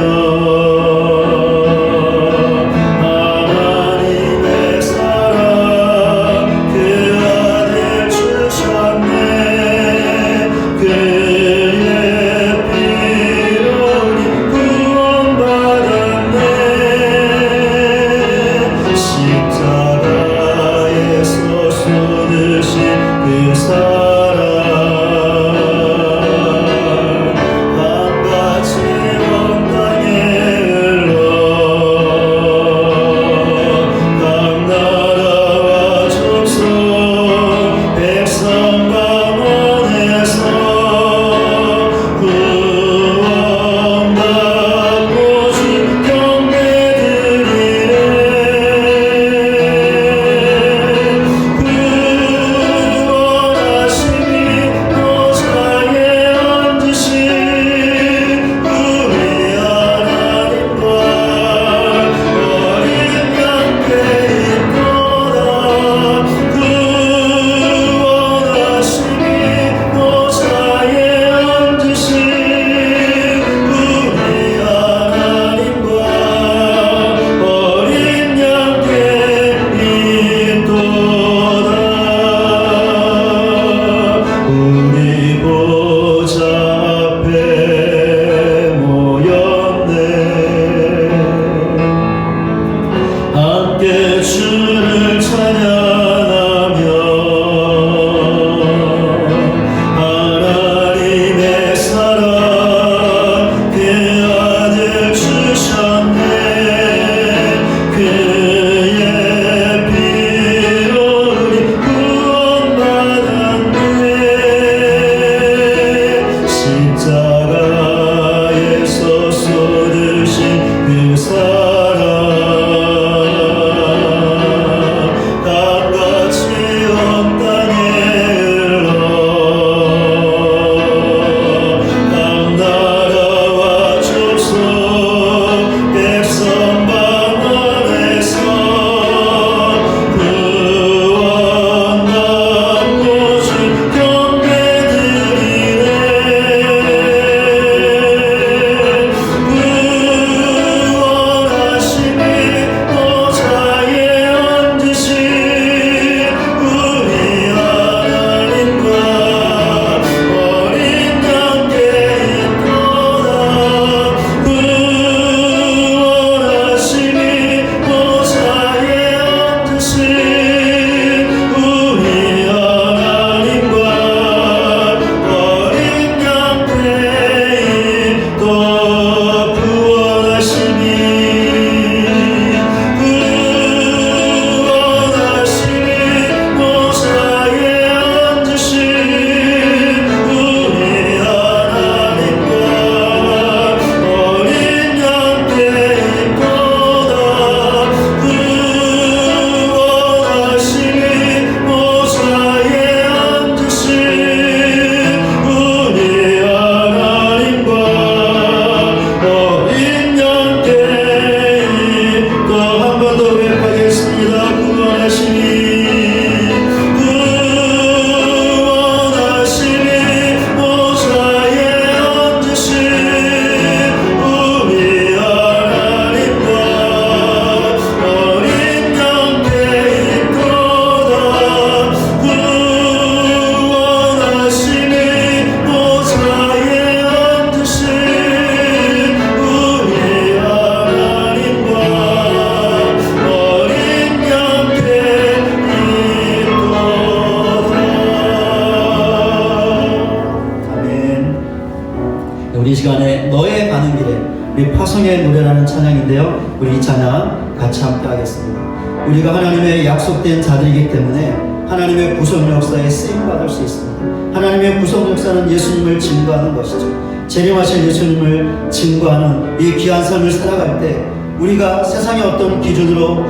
우리 시간에 너의 가는 길에, 우리 파송의 노래라는 찬양인데요. 우리 이 찬양 같이 함께 하겠습니다. 우리가 하나님의 약속된 자들이기 때문에 하나님의 구속 역사에 쓰임받을 수 있습니다. 하나님의 구속 역사는 예수님을 증거하는 것이죠. 재림하신 예수님을 증거하는 이 귀한 삶을 살아갈 때 우리가 세상의 어떤 기준으로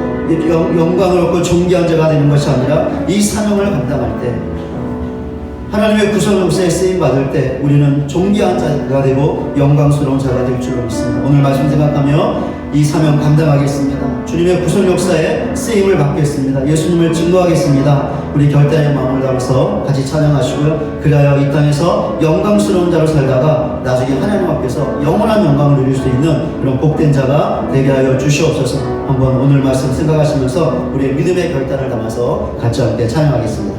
영광을 얻고 존귀한 자가 되는 것이 아니라 이 사명을 감당할 때, 하나님의 구속 역사에 쓰임받을 때 우리는 존귀한 자가 되고 영광스러운 자가 될 줄로 믿습니다. 오늘 말씀 생각하며 이 사명 감당하겠습니다. 주님의 구속 역사에 쓰임을 받겠습니다. 예수님을 증거하겠습니다. 우리 결단의 마음을 담아서 같이 찬양하시고요. 그리하여 이 땅에서 영광스러운 자로 살다가 나중에 하나님 앞에서 영원한 영광을 누릴 수 있는 그런 복된 자가 되게 하여 주시옵소서. 한번 오늘 말씀 생각하시면서 우리의 믿음의 결단을 담아서 같이 함께 찬양하겠습니다.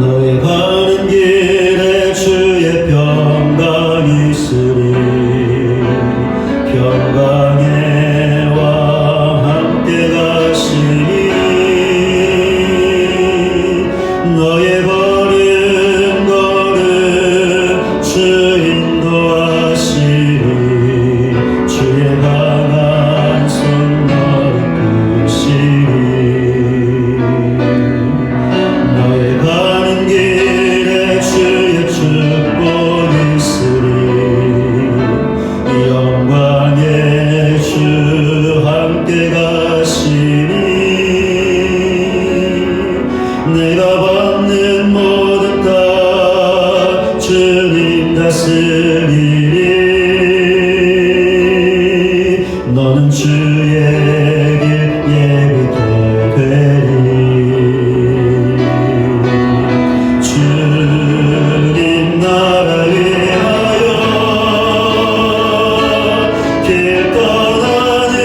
너의 가는 길에 주의 평강이 있으리. 평강의 왕 함께 가시니 너의 걸음 걸음 주 인도하시니 주의 강한 손 너를 끄시니 너의 가는 길에 주의 축복이 있으리. 영광의 주 함께 가시니 내가 받는 모든 것 주님 다스리리. 너는 주의 길 예비되리. 주님 나라 위하여 길 떠나는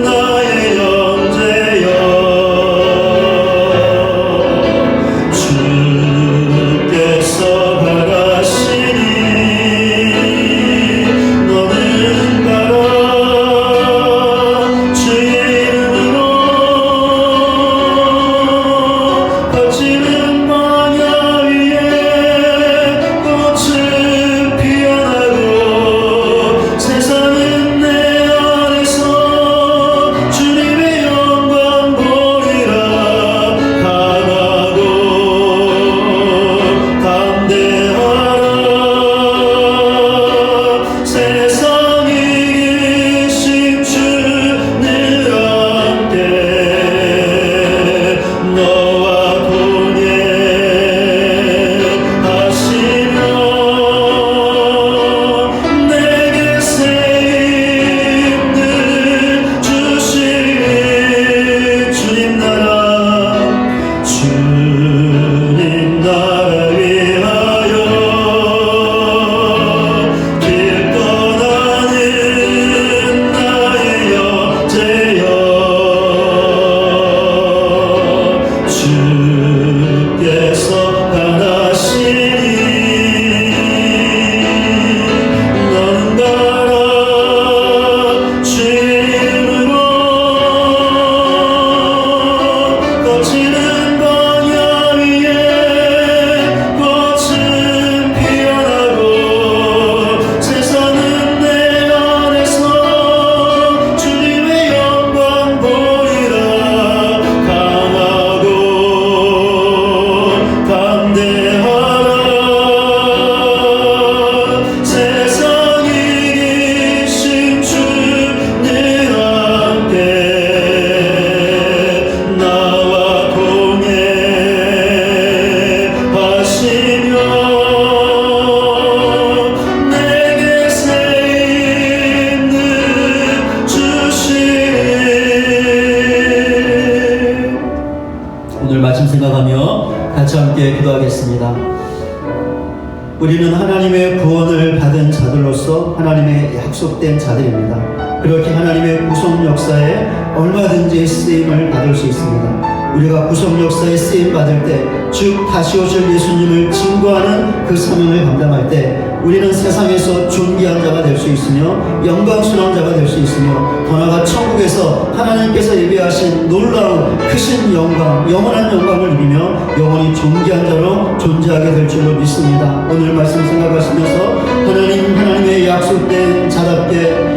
나의 형제여. 주께서 바라시니 너는 가라. 주의 이름으로 거칠은 광야 위에 꽃은 피어나고 세상은 내 안에서 주님의 영광 보리라. 강하고 담대하라. 세상이 이기신 주늘 함께 너와 동행하시며 내게 새 힘을 주시니 주님 나라 위하여 길 떠나는 나의 형제여. 주께서 가나시니 너는 가라. 주의 이름으로 거칠은 광야 위에 꽃은 피어나고 세상은 내 안에서 주님의 영광 보리라. 강하고 담대하라. 세상이 이기신 주늘 함께 나와 동행하시며 내게 새 힘을 주시니. 오늘 말씀 생각하며 같이 함께 기도하겠습니다. 우리는 하나님의 구원을 받은 자들로서 하나님의 약속된 자들입니다. 그렇게 하나님의 구속 역사에 얼마든지 쓰임을 받을 수 있습니다. 우리가 구속 역사에 쓰임 받을 때, 즉 다시 오실 예수님을 증거하는 그 사명을 감당할 때 우리는 세상에서 존귀한 자가 될 수 있으며 영광스러운 자가 될 수 있으며 더 나아가 천국에서 하나님께서 예비하신 놀라운 크신 영광, 영원한 영광을 누리며 영원히 존귀한 자로 존재하게 될 줄로 믿습니다. 오늘 말씀 생각하시면서 하나님의 약속된 자답게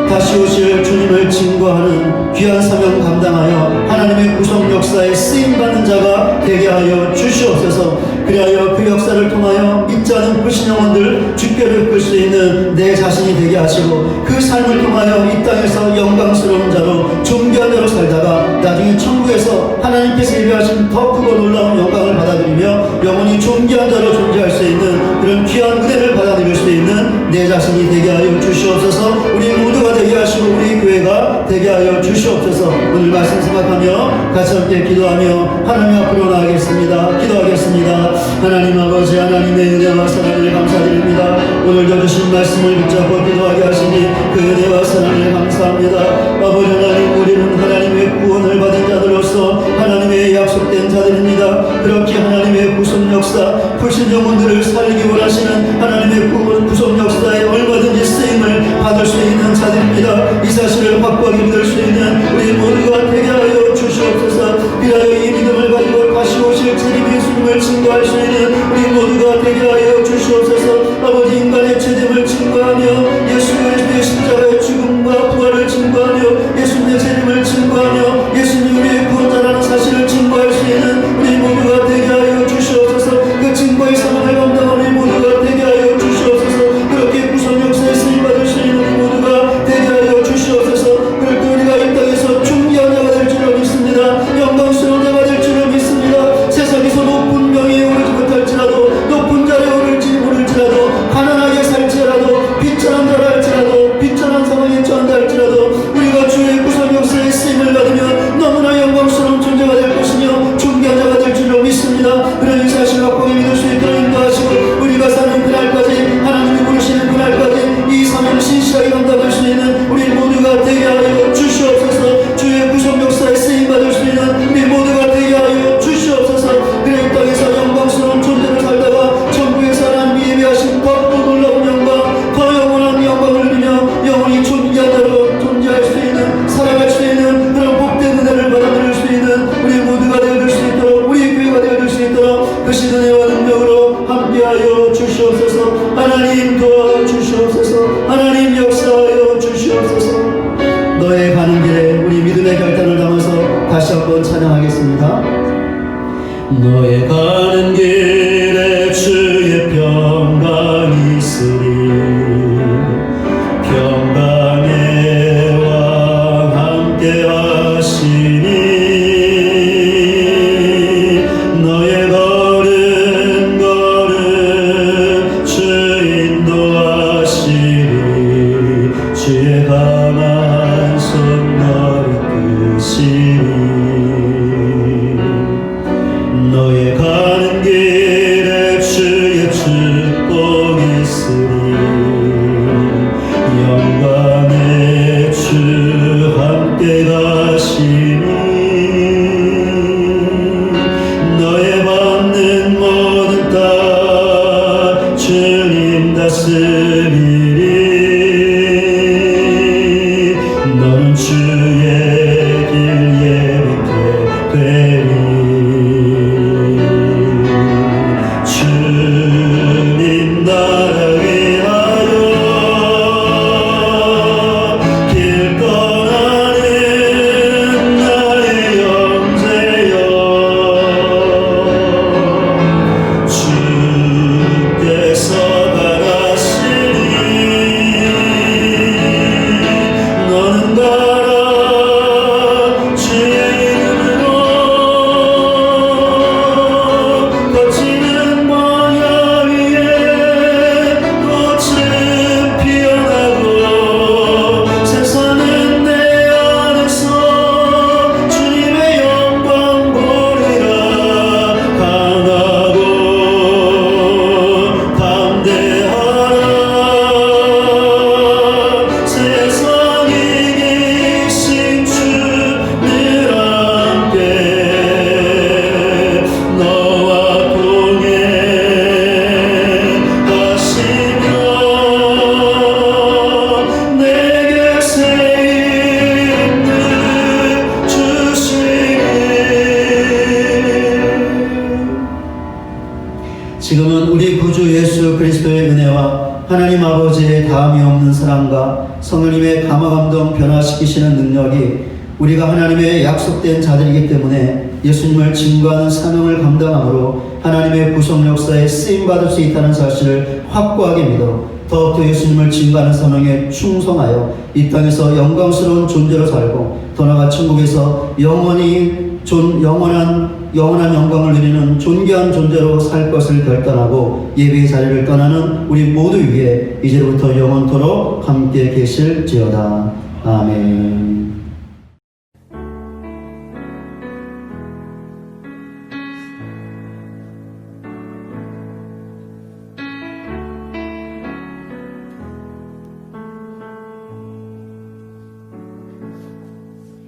다시 오실 주님을 증거하는 귀한 사명 감당하여 하나님의 구속 역사에 쓰임받는 자가 되게 하여 주시옵소서. 그리하여 그 역사를 통하여 믿지 않은 불신 영혼들 주께를 이끌 수 있는 내 자신이 되게 하시고 그 삶을 통하여 이 땅에서 영광스러운 자로 존귀한 자로 살다가 나중에 천국에서 하나님께서 예비하신 더 크고 놀라운 영광을 받아들이며 영원히 존귀한 자로 존재할 수 있는 그런 귀한 은혜를 받아들일 수 있는 내 자신이 되게 하여 주시옵소서. 우리 모두가 되게 하시고 우리 교회가 되게 하여 주시옵소서. 오늘 말씀 생각하며 같이 함께 기도하며 하나님 앞으로 나가겠습니다. 기도하겠습니다. 하나님 아버지, 하나님의 은혜와 사랑을 감사드립니다. 오늘도 주신 말씀을 붙잡고 기도하게 하시니 그 은혜와 사랑을 감사합니다. 아버지 하나님, 우리는 하나님의 구원을 받은 자들로서 하나님의 약속된 자들입니다. 그렇게 하나님의 구속 역사, 불신 영혼들을 살리기 원하시는 하나님의 구속 역사에 얼마든지 쓰임을 받을 수 있는 자들입니다. 이 사실을 확고하게 믿을 수 있는 우리 모두가 되게 하여 주시옵소서. 그리하여 이 믿음을 가지고 다시 오실 주님 예수님을 증거할 수 있는 우리 모두가 되게 하여 주시옵소서. 아버지, 인간의 죄됨을 증거하며 예수 그리스도의 십자가의 죽음과 부활을 증거하며 예수님의 재림을 증거하며 예수님 우리의 구원자라는 사실을 증거할 수 있는 우리 모두가 되게 하여 주시옵소서. 그 증거의 사명을 감당하는 우리 모두가 되게 하여 주시옵소서. 그렇게 구속 역사에 쓰임받을 수 있는 우리 모두가 되게 하여 주시옵소서. 그럴 때 우리가 이 땅에서 존귀한 자가 될 줄로 믿습니다. 영광스러운 자가 될 줄로 믿습니다. 세상에서 높은 명예에 오르지 못할지라도 높은 자리에 오를지 모를지라도 가난하게 살지라도 비천한 자라 할지라도 비천한 상황에 처한다 할지라도 우리가 주의 구속 역사에 쓰임을 받으면 너무나 영광스러운 존재가 될 것이며 존귀한 자가 될 줄로 믿습니다. 그런 이 사실을 확고하게 믿을 수 있도록 인도하시고 우리가 사는 그날까지 하나님이 부르시는 그날까지 이 사명을 신실하게 감당할 수 있는 우리 모두가 되게 하여 주시옵소서. 주의 구속 역사에 쓰임받을 수 있는 우리 모두가 되게 하여 주시옵소서. 그래 이 땅에서 영광스러운 존재를 살다가 천국에서 하나님이 예비하신 더 놀라운 영광, 더 영원한 영광을 누리며 영원히 존귀한 자로 존재할 수 있는, 살아갈 수 있는 그런 복된 은혜를 받아들일 수 있는 우리 모두가 되어줄 수 있도록, 우리 교회가 되어줄 수 있도록 그 은혜와 능력으로 함께하여 주시옵소서. 하나님 도와주시옵소서. 하나님 역사하여 주시옵소서. 너의 가는 길에 우리 믿음의 결단을 담아서 다시 한번 찬양하겠습니다. 너의 가는 길에 주의 평강이 있으리. 평강의 왕 함께 하시니 너의 걸음 걸음 주 인도하시리. 주의 강한 손 너를 이끄시리. 너의 가는 길에 주의 축복 있으리. 영광의 주 함께 가시니 너의 받는 모든 땅 주님 다스리리. 너는 주의 길 예비되리. 주님 나라 위하여 길 떠나는 나의 형제여. 주께서 바라시니 너는 가라 지금은 우리 구주 예수 그리스도의 은혜와 하나님 아버지의 다함이 없는 사랑과 성령님의 감화감동 변화시키시는 능력이 우리가 하나님의 약속된 자들이기 때문에 예수님을 증거하는 사명을 감당함으로 하나님의 구속 역사에 쓰임받을 수 있다는 사실을 확고하게 믿어 더욱더 예수님을 증거하는 사명에 충성하여 이 땅에서 영광스러운 존재로 살고 더 나아가 천국에서 영원한 영광을 누리는 존귀한 존재로 살 것을 결단하고 예배의 자리를 떠나는 우리 모두 위에 이제부터 영원토록 함께 계실지어다. 아멘.